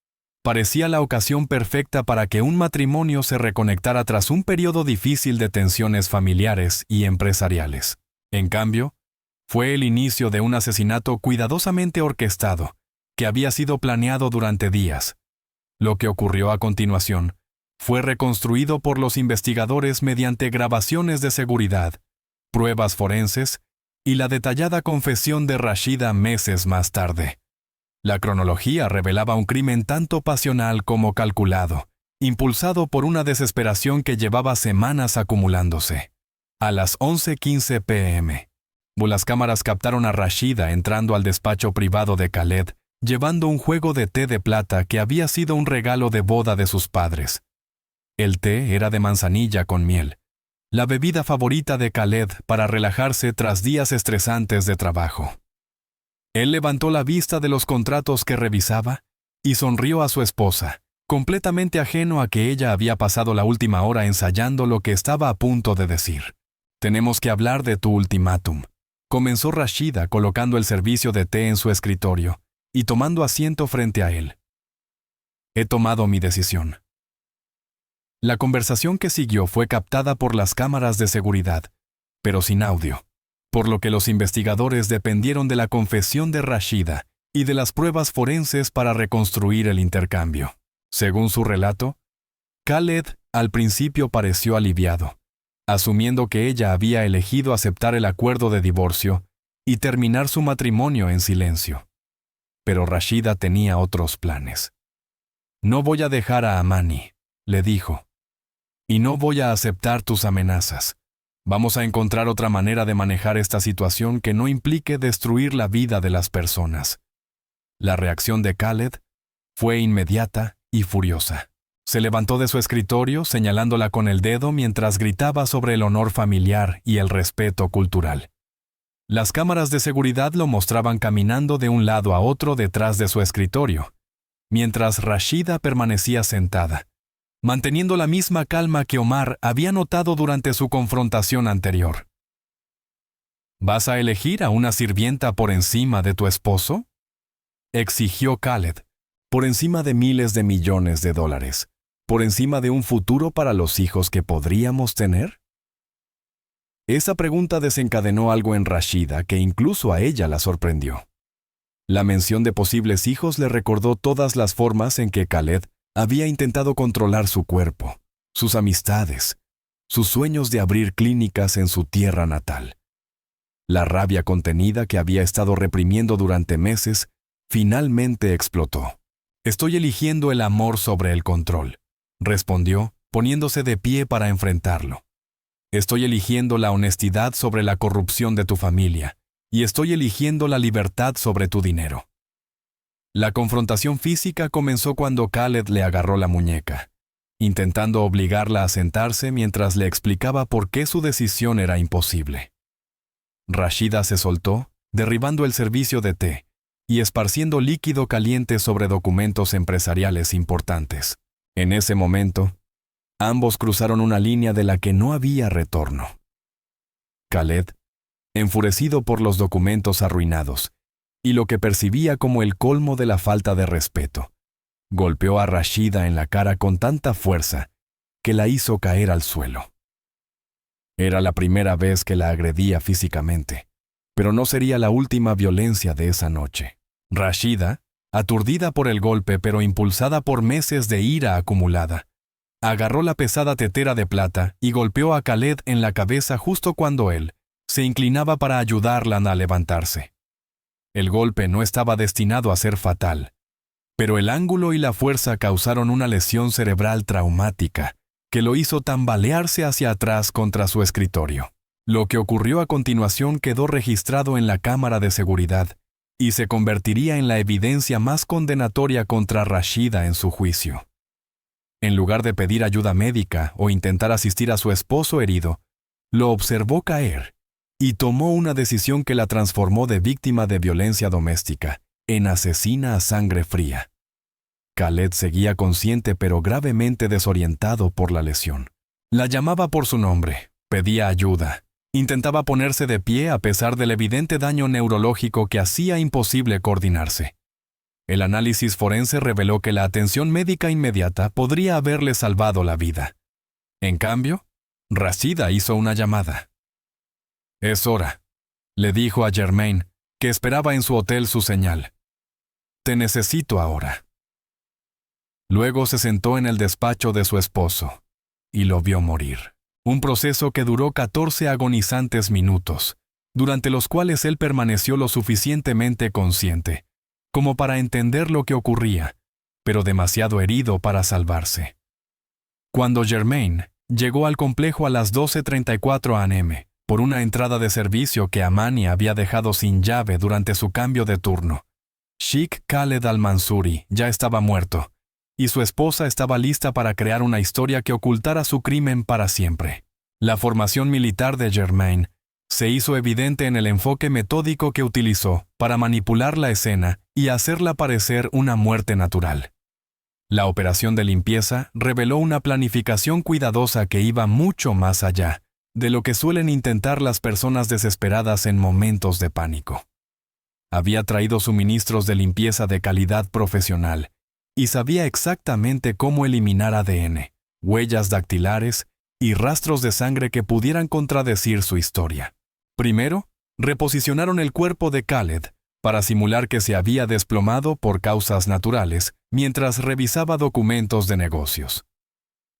parecía la ocasión perfecta para que un matrimonio se reconectara tras un periodo difícil de tensiones familiares y empresariales. En cambio, fue el inicio de un asesinato cuidadosamente orquestado, que había sido planeado durante días. Lo que ocurrió a continuación fue reconstruido por los investigadores mediante grabaciones de seguridad, pruebas forenses y la detallada confesión de Rashida meses más tarde. La cronología revelaba un crimen tanto pasional como calculado, impulsado por una desesperación que llevaba semanas acumulándose. A las 11:15 p.m., las cámaras captaron a Rashida entrando al despacho privado de Khaled, llevando un juego de té de plata que había sido un regalo de boda de sus padres. El té era de manzanilla con miel, la bebida favorita de Khaled para relajarse tras días estresantes de trabajo. Él levantó la vista de los contratos que revisaba y sonrió a su esposa, completamente ajeno a que ella había pasado la última hora ensayando lo que estaba a punto de decir. «Tenemos que hablar de tu ultimátum», comenzó Rashida colocando el servicio de té en su escritorio y tomando asiento frente a él. «He tomado mi decisión». La conversación que siguió fue captada por las cámaras de seguridad, pero sin audio, por lo que los investigadores dependieron de la confesión de Rashida y de las pruebas forenses para reconstruir el intercambio. Según su relato, Khaled al principio pareció aliviado, asumiendo que ella había elegido aceptar el acuerdo de divorcio y terminar su matrimonio en silencio. Pero Rashida tenía otros planes. «No voy a dejar a Amani», le dijo, «y no voy a aceptar tus amenazas. Vamos a encontrar otra manera de manejar esta situación que no implique destruir la vida de las personas». La reacción de Khaled fue inmediata y furiosa. Se levantó de su escritorio señalándola con el dedo mientras gritaba sobre el honor familiar y el respeto cultural. Las cámaras de seguridad lo mostraban caminando de un lado a otro detrás de su escritorio, mientras Rashida permanecía sentada, manteniendo la misma calma que Omar había notado durante su confrontación anterior. «¿Vas a elegir a una sirvienta por encima de tu esposo?», exigió Khaled, «por encima de miles de millones de dólares, por encima de un futuro para los hijos que podríamos tener». Esa pregunta desencadenó algo en Rashida que incluso a ella la sorprendió. La mención de posibles hijos le recordó todas las formas en que Khaled había intentado controlar su cuerpo, sus amistades, sus sueños de abrir clínicas en su tierra natal. La rabia contenida que había estado reprimiendo durante meses finalmente explotó. «Estoy eligiendo el amor sobre el control», respondió, poniéndose de pie para enfrentarlo. «Estoy eligiendo la honestidad sobre la corrupción de tu familia, y estoy eligiendo la libertad sobre tu dinero». La confrontación física comenzó cuando Khaled le agarró la muñeca, intentando obligarla a sentarse mientras le explicaba por qué su decisión era imposible. Rashida se soltó, derribando el servicio de té y esparciendo líquido caliente sobre documentos empresariales importantes. En ese momento, ambos cruzaron una línea de la que no había retorno. Khaled, enfurecido por los documentos arruinados y lo que percibía como el colmo de la falta de respeto, golpeó a Rashida en la cara con tanta fuerza que la hizo caer al suelo. Era la primera vez que la agredía físicamente, pero no sería la última violencia de esa noche. Rashida, aturdida por el golpe pero impulsada por meses de ira acumulada, agarró la pesada tetera de plata y golpeó a Khaled en la cabeza justo cuando él se inclinaba para ayudarla a levantarse. El golpe no estaba destinado a ser fatal, pero el ángulo y la fuerza causaron una lesión cerebral traumática que lo hizo tambalearse hacia atrás contra su escritorio. Lo que ocurrió a continuación quedó registrado en la cámara de seguridad y se convertiría en la evidencia más condenatoria contra Rashida en su juicio. En lugar de pedir ayuda médica o intentar asistir a su esposo herido, lo observó caer y tomó una decisión que la transformó de víctima de violencia doméstica en asesina a sangre fría. Khaled seguía consciente pero gravemente desorientado por la lesión. La llamaba por su nombre, pedía ayuda, intentaba ponerse de pie a pesar del evidente daño neurológico que hacía imposible coordinarse. El análisis forense reveló que la atención médica inmediata podría haberle salvado la vida. En cambio, Rashida hizo una llamada. «Es hora», le dijo a Germain, que esperaba en su hotel su señal. «Te necesito ahora». Luego se sentó en el despacho de su esposo y lo vio morir. Un proceso que duró 14 agonizantes minutos, durante los cuales él permaneció lo suficientemente consciente como para entender lo que ocurría, pero demasiado herido para salvarse. Cuando Germain llegó al complejo a las 12:34 a.m., por una entrada de servicio que Amani había dejado sin llave durante su cambio de turno, Sheikh Khaled al-Mansuri ya estaba muerto, y su esposa estaba lista para crear una historia que ocultara su crimen para siempre. La formación militar de Germain se hizo evidente en el enfoque metódico que utilizó para manipular la escena y hacerla parecer una muerte natural. La operación de limpieza reveló una planificación cuidadosa que iba mucho más allá de lo que suelen intentar las personas desesperadas en momentos de pánico. Había traído suministros de limpieza de calidad profesional y sabía exactamente cómo eliminar ADN, huellas dactilares y rastros de sangre que pudieran contradecir su historia. Primero, reposicionaron el cuerpo de Khaled para simular que se había desplomado por causas naturales mientras revisaba documentos de negocios.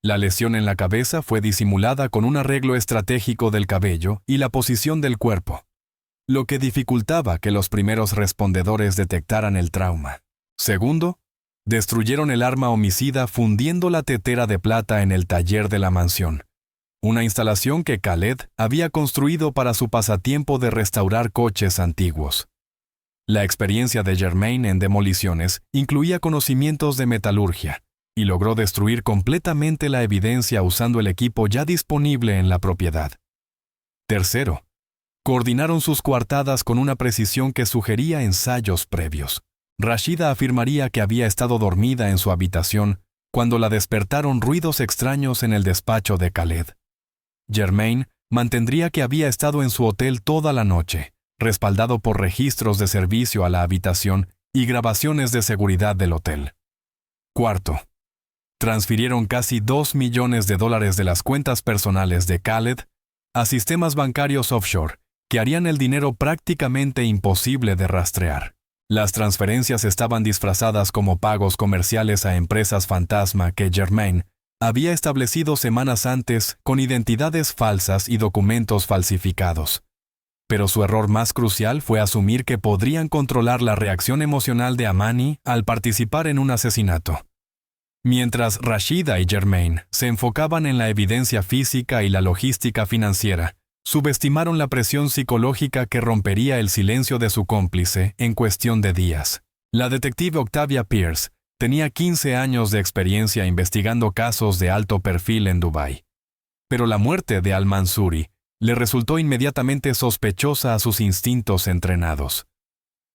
La lesión en la cabeza fue disimulada con un arreglo estratégico del cabello y la posición del cuerpo, lo que dificultaba que los primeros respondedores detectaran el trauma. Segundo, destruyeron el arma homicida fundiendo la tetera de plata en el taller de la mansión, una instalación que Khaled había construido para su pasatiempo de restaurar coches antiguos. La experiencia de Germain en demoliciones incluía conocimientos de metalurgia y logró destruir completamente la evidencia usando el equipo ya disponible en la propiedad. Tercero, coordinaron sus coartadas con una precisión que sugería ensayos previos. Rashida afirmaría que había estado dormida en su habitación cuando la despertaron ruidos extraños en el despacho de Khaled. Germain mantendría que había estado en su hotel toda la noche, respaldado por registros de servicio a la habitación y grabaciones de seguridad del hotel. Cuarto, transfirieron casi $2 millones de las cuentas personales de Khaled a sistemas bancarios offshore que harían el dinero prácticamente imposible de rastrear. Las transferencias estaban disfrazadas como pagos comerciales a empresas fantasma que Germain había establecido semanas antes con identidades falsas y documentos falsificados. Pero su error más crucial fue asumir que podrían controlar la reacción emocional de Amani al participar en un asesinato. Mientras Rashida y Germain se enfocaban en la evidencia física y la logística financiera, subestimaron la presión psicológica que rompería el silencio de su cómplice en cuestión de días. La detective Octavia Pierce tenía 15 años de experiencia investigando casos de alto perfil en Dubái. Pero la muerte de al-Mansuri le resultó inmediatamente sospechosa a sus instintos entrenados.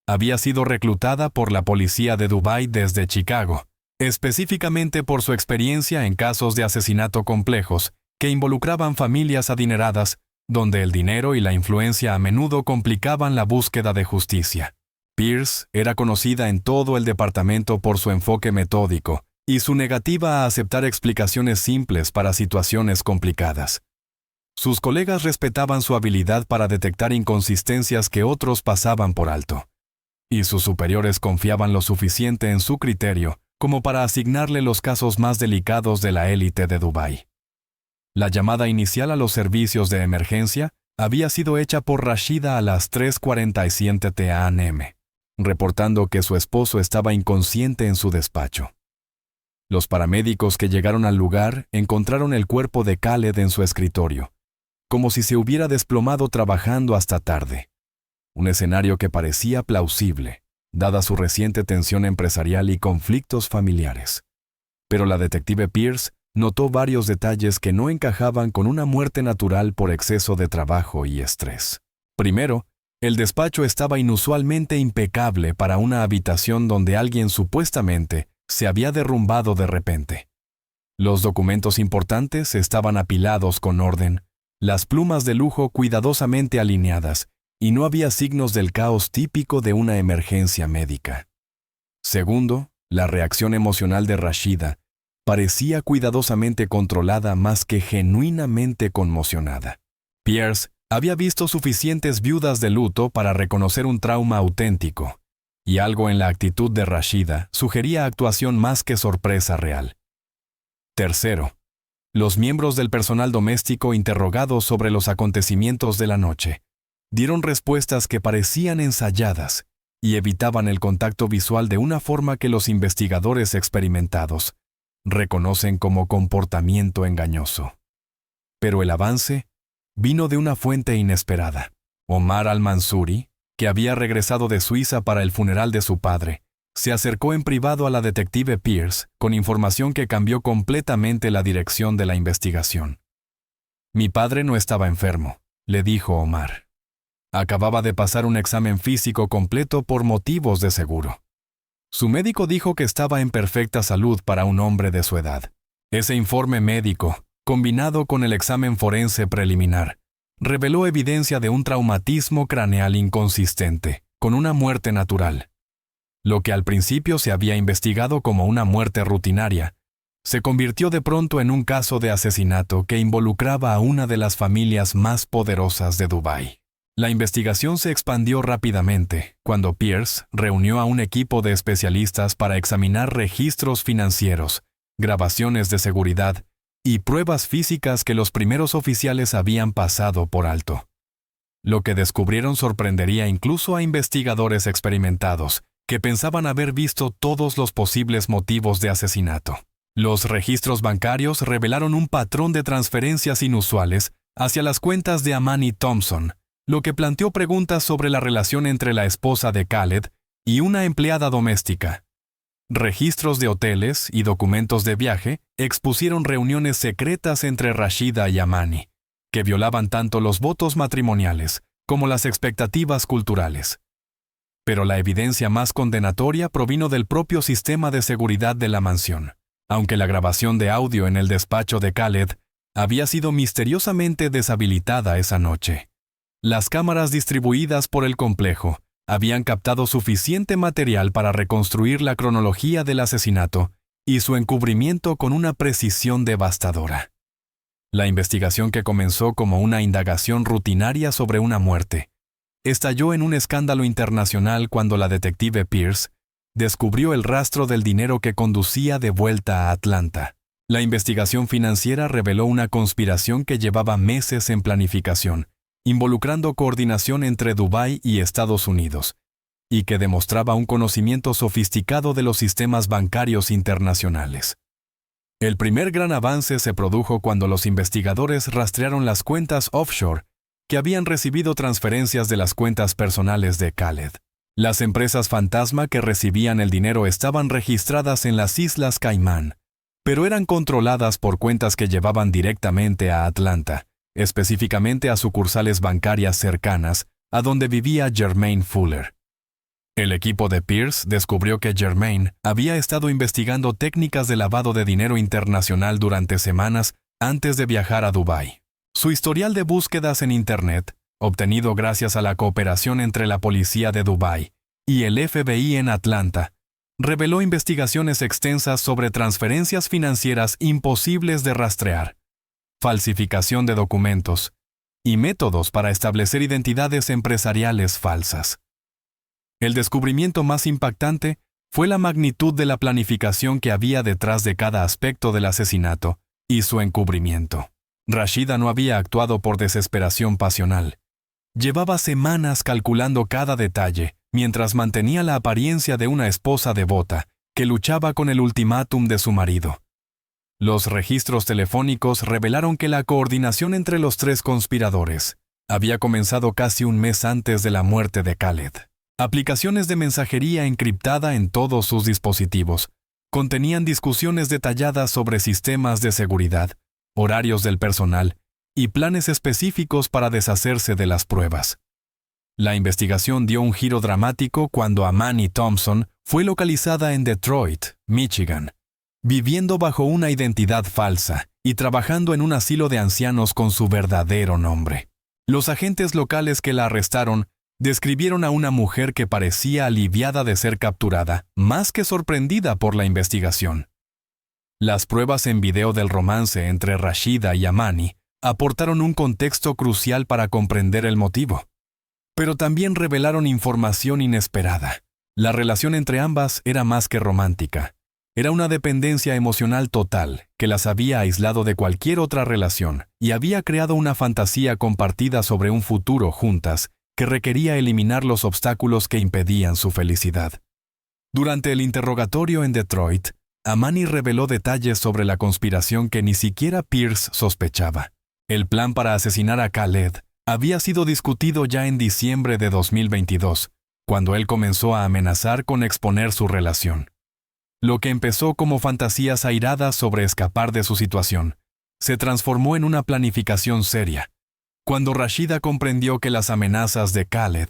Había sido reclutada por la policía de Dubái desde Chicago, específicamente por su experiencia en casos de asesinato complejos que involucraban familias adineradas, donde el dinero y la influencia a menudo complicaban la búsqueda de justicia. Pierce era conocida en todo el departamento por su enfoque metódico y su negativa a aceptar explicaciones simples para situaciones complicadas. Sus colegas respetaban su habilidad para detectar inconsistencias que otros pasaban por alto, y sus superiores confiaban lo suficiente en su criterio como para asignarle los casos más delicados de la élite de Dubái. La llamada inicial a los servicios de emergencia había sido hecha por Rashida a las 3:47 a.m., reportando que su esposo estaba inconsciente en su despacho. Los paramédicos que llegaron al lugar encontraron el cuerpo de Khaled en su escritorio, como si se hubiera desplomado trabajando hasta tarde. Un escenario que parecía plausible, dada su reciente tensión empresarial y conflictos familiares. Pero la detective Pierce notó varios detalles que no encajaban con una muerte natural por exceso de trabajo y estrés. Primero, el despacho estaba inusualmente impecable para una habitación donde alguien supuestamente se había derrumbado de repente. Los documentos importantes estaban apilados con orden, las plumas de lujo cuidadosamente alineadas, y no había signos del caos típico de una emergencia médica. Segundo, la reacción emocional de Rashida parecía cuidadosamente controlada más que genuinamente conmocionada. Pierce había visto suficientes viudas de luto para reconocer un trauma auténtico, y algo en la actitud de Rashida sugería actuación más que sorpresa real. Tercero, los miembros del personal doméstico interrogados sobre los acontecimientos de la noche dieron respuestas que parecían ensayadas y evitaban el contacto visual de una forma que los investigadores experimentados reconocen como comportamiento engañoso. Pero el avance vino de una fuente inesperada. Omar al-Mansuri, que había regresado de Suiza para el funeral de su padre, se acercó en privado a la detective Pierce con información que cambió completamente la dirección de la investigación. Mi padre no estaba enfermo, le dijo Omar. Acababa de pasar un examen físico completo por motivos de seguro. Su médico dijo que estaba en perfecta salud para un hombre de su edad. Ese informe médico, combinado con el examen forense preliminar, reveló evidencia de un traumatismo craneal inconsistente, con una muerte natural. Lo que al principio se había investigado como una muerte rutinaria, se convirtió de pronto en un caso de asesinato que involucraba a una de las familias más poderosas de Dubái. La investigación se expandió rápidamente cuando Pierce reunió a un equipo de especialistas para examinar registros financieros, grabaciones de seguridad y pruebas físicas que los primeros oficiales habían pasado por alto. Lo que descubrieron sorprendería incluso a investigadores experimentados, que pensaban haber visto todos los posibles motivos de asesinato. Los registros bancarios revelaron un patrón de transferencias inusuales hacia las cuentas de Amani Thompson, lo que planteó preguntas sobre la relación entre la esposa de Khaled y una empleada doméstica. Registros de hoteles y documentos de viaje expusieron reuniones secretas entre Rashida y Amani, que violaban tanto los votos matrimoniales como las expectativas culturales. Pero la evidencia más condenatoria provino del propio sistema de seguridad de la mansión. Aunque la grabación de audio en el despacho de Khaled había sido misteriosamente deshabilitada esa noche, las cámaras distribuidas por el complejo habían captado suficiente material para reconstruir la cronología del asesinato y su encubrimiento con una precisión devastadora. La investigación, que comenzó como una indagación rutinaria sobre una muerte, estalló en un escándalo internacional cuando la detective Pierce descubrió el rastro del dinero que conducía de vuelta a Atlanta. La investigación financiera reveló una conspiración que llevaba meses en planificación, involucrando coordinación entre Dubái y Estados Unidos, y que demostraba un conocimiento sofisticado de los sistemas bancarios internacionales. El primer gran avance se produjo cuando los investigadores rastrearon las cuentas offshore que habían recibido transferencias de las cuentas personales de Khaled. Las empresas fantasma que recibían el dinero estaban registradas en las Islas Caimán, pero eran controladas por cuentas que llevaban directamente a Atlanta, específicamente a sucursales bancarias cercanas a donde vivía Jermaine Fuller. El equipo de Pierce descubrió que Jermaine había estado investigando técnicas de lavado de dinero internacional durante semanas antes de viajar a Dubái. Su historial de búsquedas en Internet, obtenido gracias a la cooperación entre la policía de Dubái y el FBI en Atlanta, reveló investigaciones extensas sobre transferencias financieras imposibles de rastrear, falsificación de documentos y métodos para establecer identidades empresariales falsas. El descubrimiento más impactante fue la magnitud de la planificación que había detrás de cada aspecto del asesinato y su encubrimiento. Rashida no había actuado por desesperación pasional. Llevaba semanas calculando cada detalle, mientras mantenía la apariencia de una esposa devota que luchaba con el ultimátum de su marido. Los registros telefónicos revelaron que la coordinación entre los tres conspiradores había comenzado casi un mes antes de la muerte de Khaled. Aplicaciones de mensajería encriptada en todos sus dispositivos contenían discusiones detalladas sobre sistemas de seguridad, horarios del personal y planes específicos para deshacerse de las pruebas. La investigación dio un giro dramático cuando Amani Thompson fue localizada en Detroit, Michigan, viviendo bajo una identidad falsa y trabajando en un asilo de ancianos con su verdadero nombre. Los agentes locales que la arrestaron describieron a una mujer que parecía aliviada de ser capturada, más que sorprendida por la investigación. Las pruebas en video del romance entre Rashida y Amani aportaron un contexto crucial para comprender el motivo, pero también revelaron información inesperada. La relación entre ambas era más que romántica. Era una dependencia emocional total que las había aislado de cualquier otra relación y había creado una fantasía compartida sobre un futuro juntas que requería eliminar los obstáculos que impedían su felicidad. Durante el interrogatorio en Detroit, Amani reveló detalles sobre la conspiración que ni siquiera Pierce sospechaba. El plan para asesinar a Khaled había sido discutido ya en diciembre de 2022, cuando él comenzó a amenazar con exponer su relación. Lo que empezó como fantasías airadas sobre escapar de su situación, se transformó en una planificación seria, cuando Rashida comprendió que las amenazas de Khaled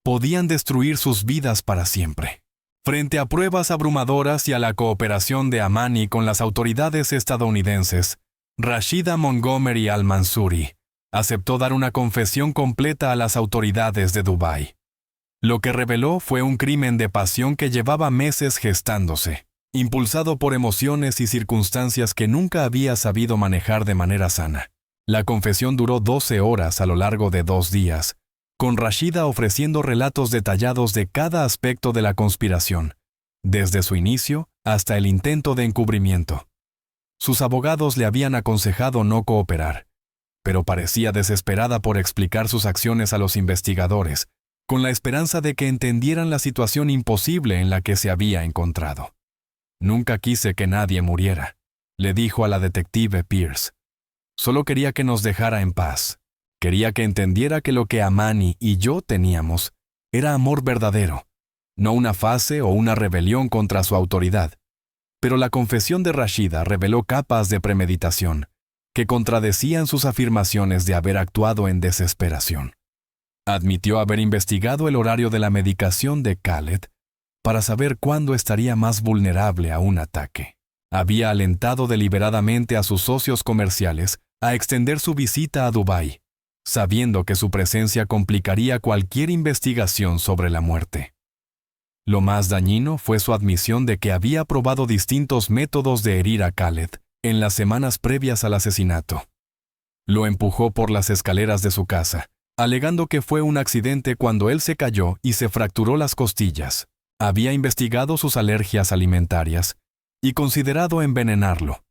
podían destruir sus vidas para siempre. Frente a pruebas abrumadoras y a la cooperación de Amani con las autoridades estadounidenses, Rashida Montgomery al-Mansuri aceptó dar una confesión completa a las autoridades de Dubái. Lo que reveló fue un crimen de pasión que llevaba meses gestándose, impulsado por emociones y circunstancias que nunca había sabido manejar de manera sana. La confesión duró 12 horas a lo largo de 2 días, con Rashida ofreciendo relatos detallados de cada aspecto de la conspiración, desde su inicio hasta el intento de encubrimiento. Sus abogados le habían aconsejado no cooperar, pero parecía desesperada por explicar sus acciones a los investigadores, con la esperanza de que entendieran la situación imposible en la que se había encontrado. «Nunca quise que nadie muriera», le dijo a la detective Pierce. «Solo quería que nos dejara en paz. Quería que entendiera que lo que Amani y yo teníamos era amor verdadero, no una fase o una rebelión contra su autoridad». Pero la confesión de Rashida reveló capas de premeditación que contradecían sus afirmaciones de haber actuado en desesperación. Admitió haber investigado el horario de la medicación de Khaled para saber cuándo estaría más vulnerable a un ataque. Había alentado deliberadamente a sus socios comerciales a extender su visita a Dubái, sabiendo que su presencia complicaría cualquier investigación sobre la muerte. Lo más dañino fue su admisión de que había probado distintos métodos de herir a Khaled en las semanas previas al asesinato. Lo empujó por las escaleras de su casa, alegando que fue un accidente cuando él se cayó y se fracturó las costillas. Había investigado sus alergias alimentarias y considerado envenenarlo,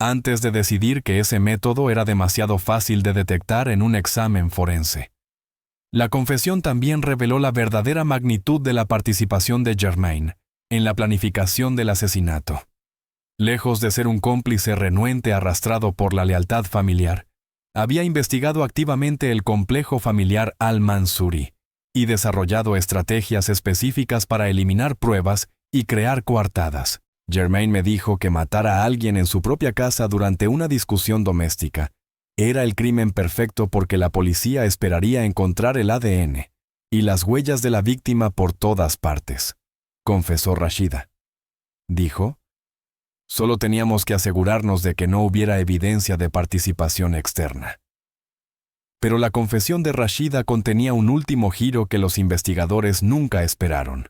antes de decidir que ese método era demasiado fácil de detectar en un examen forense. La confesión también reveló la verdadera magnitud de la participación de Germain en la planificación del asesinato. Lejos de ser un cómplice renuente arrastrado por la lealtad familiar, había investigado activamente el complejo familiar al-Mansuri y desarrollado estrategias específicas para eliminar pruebas y crear coartadas. Germain me dijo que matar a alguien en su propia casa durante una discusión doméstica era el crimen perfecto porque la policía esperaría encontrar el ADN y las huellas de la víctima por todas partes, confesó Rashida. Dijo: «Solo teníamos que asegurarnos de que no hubiera evidencia de participación externa». Pero la confesión de Rashida contenía un último giro que los investigadores nunca esperaron.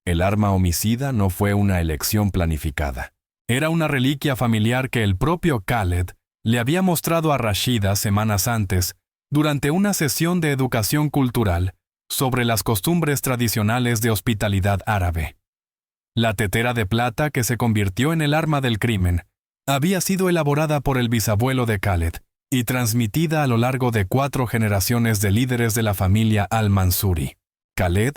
El arma homicida no fue una elección planificada. Era una reliquia familiar que el propio Khaled le había mostrado a Rashida semanas antes, durante una sesión de educación cultural sobre las costumbres tradicionales de hospitalidad árabe. La tetera de plata que se convirtió en el arma del crimen había sido elaborada por el bisabuelo de Khaled y transmitida a lo largo de 4 generaciones de líderes de la familia al-Mansuri. Khaled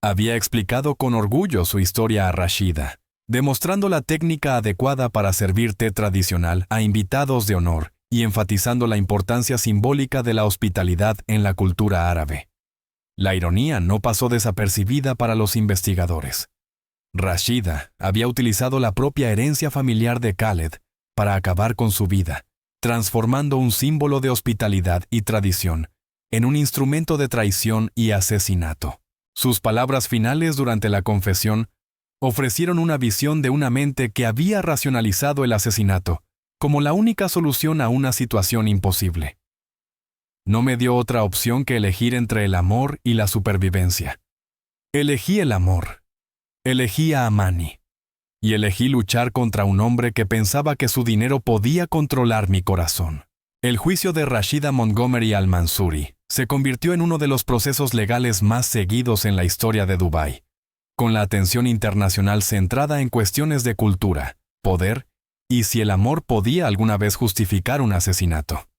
había explicado con orgullo su historia a Rashida, demostrando la técnica adecuada para servir té tradicional a invitados de honor y enfatizando la importancia simbólica de la hospitalidad en la cultura árabe. La ironía no pasó desapercibida para los investigadores. Rashida había utilizado la propia herencia familiar de Khaled para acabar con su vida, transformando un símbolo de hospitalidad y tradición en un instrumento de traición y asesinato. Sus palabras finales durante la confesión ofrecieron una visión de una mente que había racionalizado el asesinato como la única solución a una situación imposible. No me dio otra opción que elegir entre el amor y la supervivencia. Elegí el amor. Elegí a Amani. Y elegí luchar contra un hombre que pensaba que su dinero podía controlar mi corazón. El juicio de Rashida Montgomery al-Mansuri se convirtió en uno de los procesos legales más seguidos en la historia de Dubái, con la atención internacional centrada en cuestiones de cultura, poder y si el amor podía alguna vez justificar un asesinato.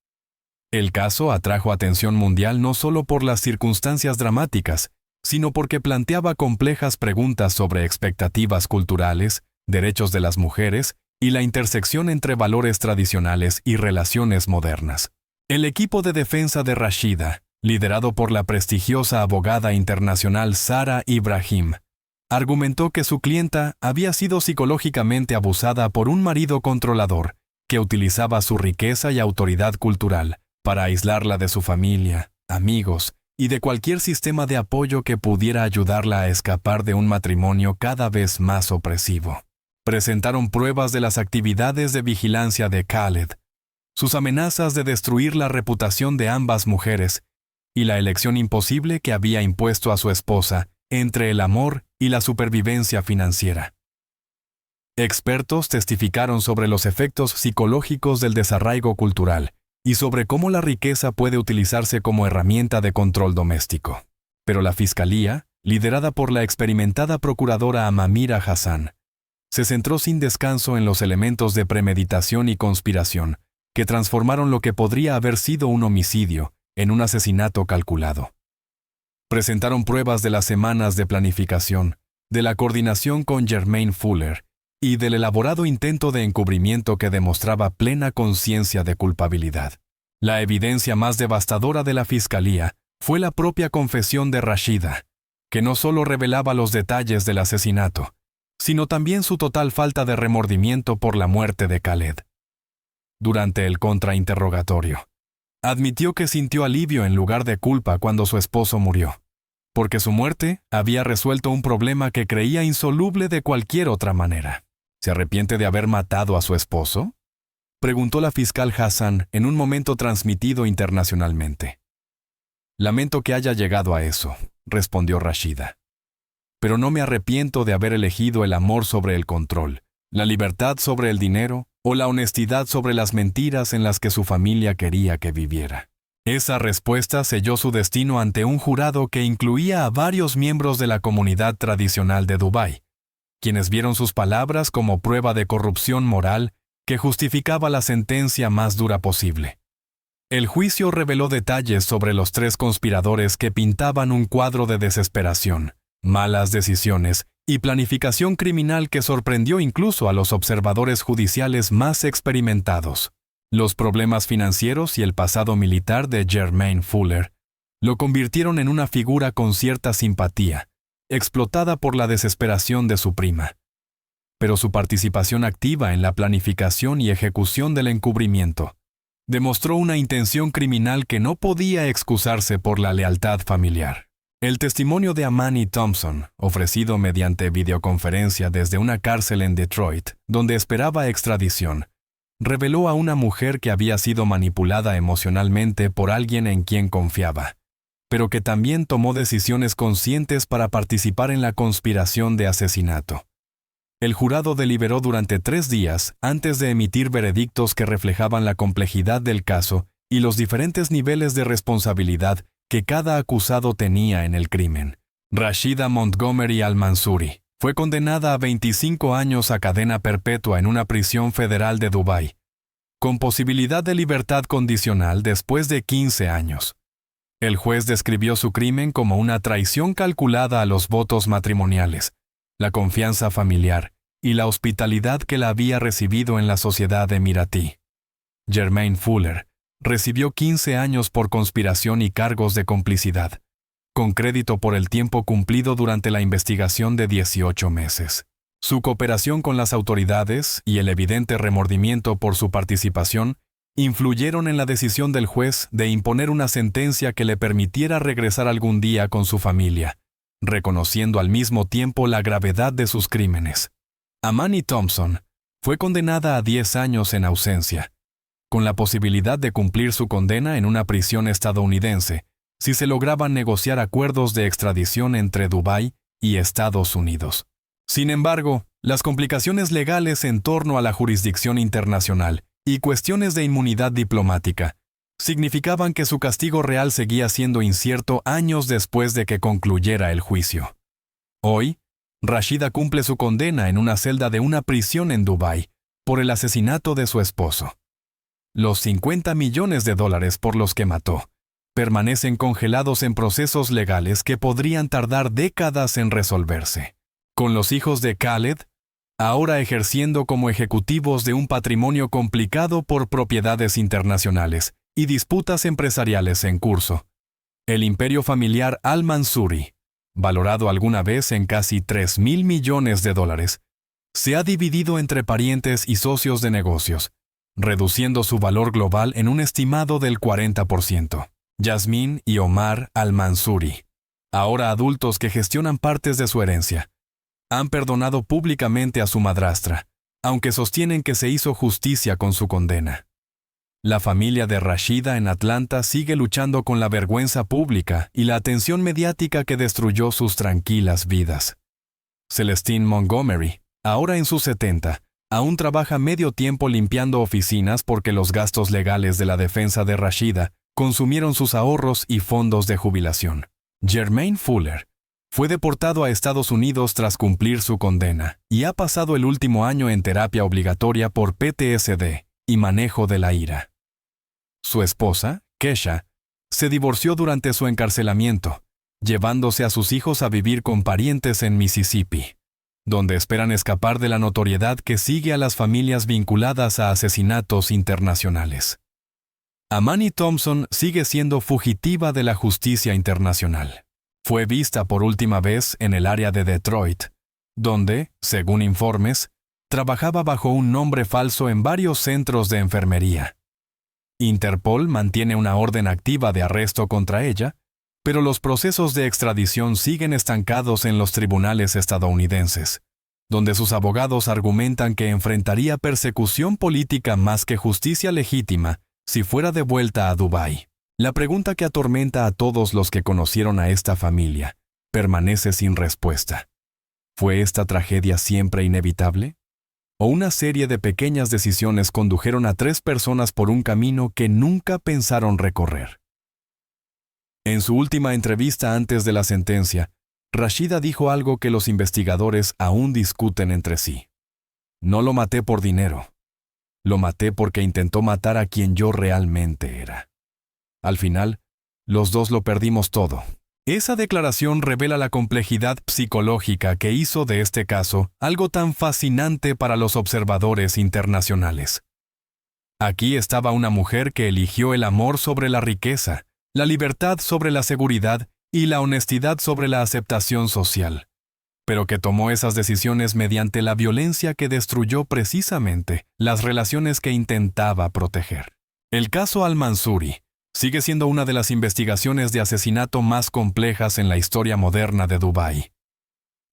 El caso atrajo atención mundial no solo por las circunstancias dramáticas, sino porque planteaba complejas preguntas sobre expectativas culturales, derechos de las mujeres y la intersección entre valores tradicionales y relaciones modernas. El equipo de defensa de Rashida, liderado por la prestigiosa abogada internacional Sara Ibrahim, argumentó que su clienta había sido psicológicamente abusada por un marido controlador que utilizaba su riqueza y autoridad cultural para aislarla de su familia, amigos y de cualquier sistema de apoyo que pudiera ayudarla a escapar de un matrimonio cada vez más opresivo. Presentaron pruebas de las actividades de vigilancia de Khaled, sus amenazas de destruir la reputación de ambas mujeres y la elección imposible que había impuesto a su esposa entre el amor y la supervivencia financiera. Expertos testificaron sobre los efectos psicológicos del desarraigo cultural y sobre cómo la riqueza puede utilizarse como herramienta de control doméstico. Pero la fiscalía, liderada por la experimentada procuradora Amamira Hassan, se centró sin descanso en los elementos de premeditación y conspiración que transformaron lo que podría haber sido un homicidio en un asesinato calculado. Presentaron pruebas de las semanas de planificación, de la coordinación con Jermaine Fuller y del elaborado intento de encubrimiento que demostraba plena conciencia de culpabilidad. La evidencia más devastadora de la fiscalía fue la propia confesión de Rashida, que no solo revelaba los detalles del asesinato, sino también su total falta de remordimiento por la muerte de Khaled. Durante el contrainterrogatorio, admitió que sintió alivio en lugar de culpa cuando su esposo murió, porque su muerte había resuelto un problema que creía insoluble de cualquier otra manera. ¿Se arrepiente de haber matado a su esposo?, preguntó la fiscal Hassan en un momento transmitido internacionalmente. Lamento que haya llegado a eso, respondió Rashida. Pero no me arrepiento de haber elegido el amor sobre el control, la libertad sobre el dinero o la honestidad sobre las mentiras en las que su familia quería que viviera. Esa respuesta selló su destino ante un jurado que incluía a varios miembros de la comunidad tradicional de Dubái, quienes vieron sus palabras como prueba de corrupción moral que justificaba la sentencia más dura posible. El juicio reveló detalles sobre los 3 conspiradores que pintaban un cuadro de desesperación, malas decisiones y planificación criminal que sorprendió incluso a los observadores judiciales más experimentados. Los problemas financieros y el pasado militar de Jermaine Fuller lo convirtieron en una figura con cierta simpatía, explotada por la desesperación de su prima. Pero su participación activa en la planificación y ejecución del encubrimiento demostró una intención criminal que no podía excusarse por la lealtad familiar. El testimonio de Amani Thompson, ofrecido mediante videoconferencia desde una cárcel en Detroit, donde esperaba extradición, reveló a una mujer que había sido manipulada emocionalmente por alguien en quien confiaba, pero que también tomó decisiones conscientes para participar en la conspiración de asesinato. El jurado deliberó durante 3 días antes de emitir veredictos que reflejaban la complejidad del caso y los diferentes niveles de responsabilidad que cada acusado tenía en el crimen. Rashida Montgomery Al-Mansouri fue condenada a 25 años a cadena perpetua en una prisión federal de Dubái, con posibilidad de libertad condicional después de 15 años. El juez describió su crimen como una traición calculada a los votos matrimoniales, la confianza familiar y la hospitalidad que la había recibido en la sociedad emiratí. Jermaine Fuller recibió 15 años por conspiración y cargos de complicidad, con crédito por el tiempo cumplido durante la investigación de 18 meses. Su cooperación con las autoridades y el evidente remordimiento por su participación influyeron en la decisión del juez de imponer una sentencia que le permitiera regresar algún día con su familia, reconociendo al mismo tiempo la gravedad de sus crímenes. Amani Thompson fue condenada a 10 años en ausencia, con la posibilidad de cumplir su condena en una prisión estadounidense si se lograban negociar acuerdos de extradición entre Dubái y Estados Unidos. Sin embargo, las complicaciones legales en torno a la jurisdicción internacional y cuestiones de inmunidad diplomática significaban que su castigo real seguía siendo incierto años después de que concluyera el juicio. Hoy, Rashida cumple su condena en una celda de una prisión en Dubái por el asesinato de su esposo. Los $50 millones por los que mató permanecen congelados en procesos legales que podrían tardar décadas en resolverse. Con los hijos de Khaled, ahora ejerciendo como ejecutivos de un patrimonio complicado por propiedades internacionales y disputas empresariales en curso, el imperio familiar Al-Mansouri, valorado alguna vez en casi $3.000 millones, se ha dividido entre parientes y socios de negocios, reduciendo su valor global en un estimado del 40%. Yasmín y Omar al-Mansuri, ahora adultos que gestionan partes de su herencia, han perdonado públicamente a su madrastra, aunque sostienen que se hizo justicia con su condena. La familia de Rashida en Atlanta sigue luchando con la vergüenza pública y la atención mediática que destruyó sus tranquilas vidas. Celestine Montgomery, ahora en sus 70, aún trabaja medio tiempo limpiando oficinas porque los gastos legales de la defensa de Rashida consumieron sus ahorros y fondos de jubilación. Jermaine Fuller fue deportado a Estados Unidos tras cumplir su condena y ha pasado el último año en terapia obligatoria por PTSD y manejo de la ira. Su esposa, Kesha, se divorció durante su encarcelamiento, llevándose a sus hijos a vivir con parientes en Mississippi, donde esperan escapar de la notoriedad que sigue a las familias vinculadas a asesinatos internacionales. Amani Thompson sigue siendo fugitiva de la justicia internacional. Fue vista por última vez en el área de Detroit, donde, según informes, trabajaba bajo un nombre falso en varios centros de enfermería. Interpol mantiene una orden activa de arresto contra ella, pero los procesos de extradición siguen estancados en los tribunales estadounidenses, donde sus abogados argumentan que enfrentaría persecución política más que justicia legítima si fuera devuelta a Dubái. La pregunta que atormenta a todos los que conocieron a esta familia permanece sin respuesta. ¿Fue esta tragedia siempre inevitable? ¿O una serie de pequeñas decisiones condujeron a 3 personas por un camino que nunca pensaron recorrer? En su última entrevista antes de la sentencia, Rashida dijo algo que los investigadores aún discuten entre sí. No lo maté por dinero. Lo maté porque intentó matar a quien yo realmente era. Al final, los dos lo perdimos todo. Esa declaración revela la complejidad psicológica que hizo de este caso algo tan fascinante para los observadores internacionales. Aquí estaba una mujer que eligió el amor sobre la riqueza, la libertad sobre la seguridad y la honestidad sobre la aceptación social, pero que tomó esas decisiones mediante la violencia que destruyó precisamente las relaciones que intentaba proteger. El caso al-Mansuri sigue siendo una de las investigaciones de asesinato más complejas en la historia moderna de Dubái.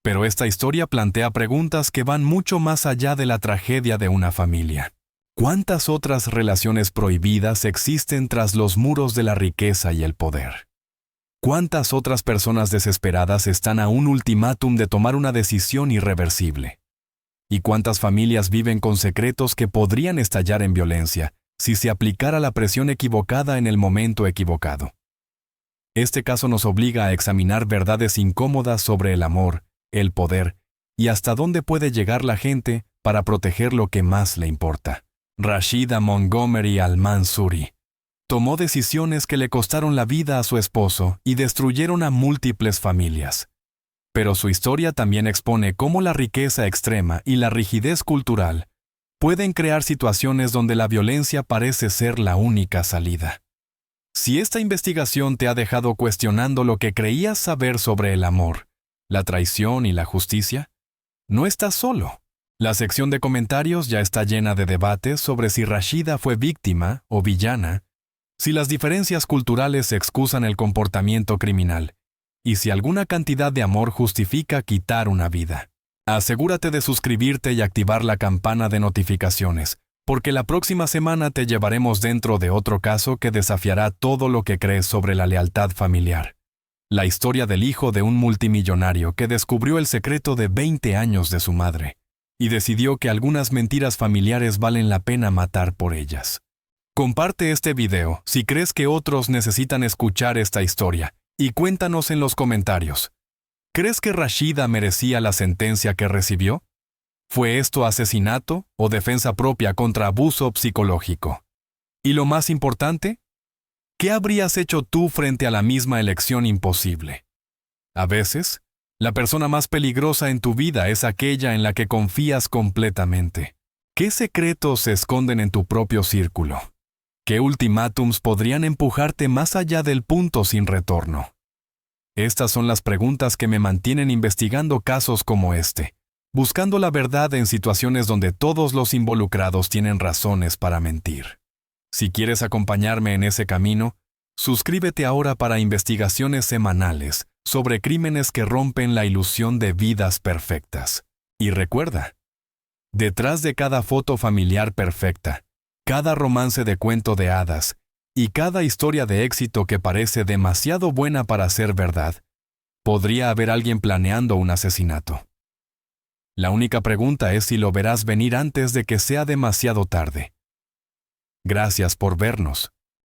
Pero esta historia plantea preguntas que van mucho más allá de la tragedia de una familia. ¿Cuántas otras relaciones prohibidas existen tras los muros de la riqueza y el poder? ¿Cuántas otras personas desesperadas están a un ultimátum de tomar una decisión irreversible? ¿Y cuántas familias viven con secretos que podrían estallar en violencia si se aplicara la presión equivocada en el momento equivocado? Este caso nos obliga a examinar verdades incómodas sobre el amor, el poder y hasta dónde puede llegar la gente para proteger lo que más le importa. Rashida Montgomery al-Mansuri tomó decisiones que le costaron la vida a su esposo y destruyeron a múltiples familias. Pero su historia también expone cómo la riqueza extrema y la rigidez cultural pueden crear situaciones donde la violencia parece ser la única salida. Si esta investigación te ha dejado cuestionando lo que creías saber sobre el amor, la traición y la justicia, no estás solo. La sección de comentarios ya está llena de debates sobre si Rashida fue víctima o villana, si las diferencias culturales excusan el comportamiento criminal, y si alguna cantidad de amor justifica quitar una vida. Asegúrate de suscribirte y activar la campana de notificaciones, porque la próxima semana te llevaremos dentro de otro caso que desafiará todo lo que crees sobre la lealtad familiar. La historia del hijo de un multimillonario que descubrió el secreto de 20 años de su madre, y decidió que algunas mentiras familiares valen la pena matar por ellas. Comparte este video si crees que otros necesitan escuchar esta historia, y cuéntanos en los comentarios. ¿Crees que Rashida merecía la sentencia que recibió? ¿Fue esto asesinato o defensa propia contra abuso psicológico? Y lo más importante, ¿qué habrías hecho tú frente a la misma elección imposible? A veces, la persona más peligrosa en tu vida es aquella en la que confías completamente. ¿Qué secretos se esconden en tu propio círculo? ¿Qué ultimátums podrían empujarte más allá del punto sin retorno? Estas son las preguntas que me mantienen investigando casos como este, buscando la verdad en situaciones donde todos los involucrados tienen razones para mentir. Si quieres acompañarme en ese camino, suscríbete ahora para investigaciones semanales sobre crímenes que rompen la ilusión de vidas perfectas. Y recuerda, detrás de cada foto familiar perfecta, cada romance de cuento de hadas y cada historia de éxito que parece demasiado buena para ser verdad, podría haber alguien planeando un asesinato. La única pregunta es si lo verás venir antes de que sea demasiado tarde. Gracias por vernos.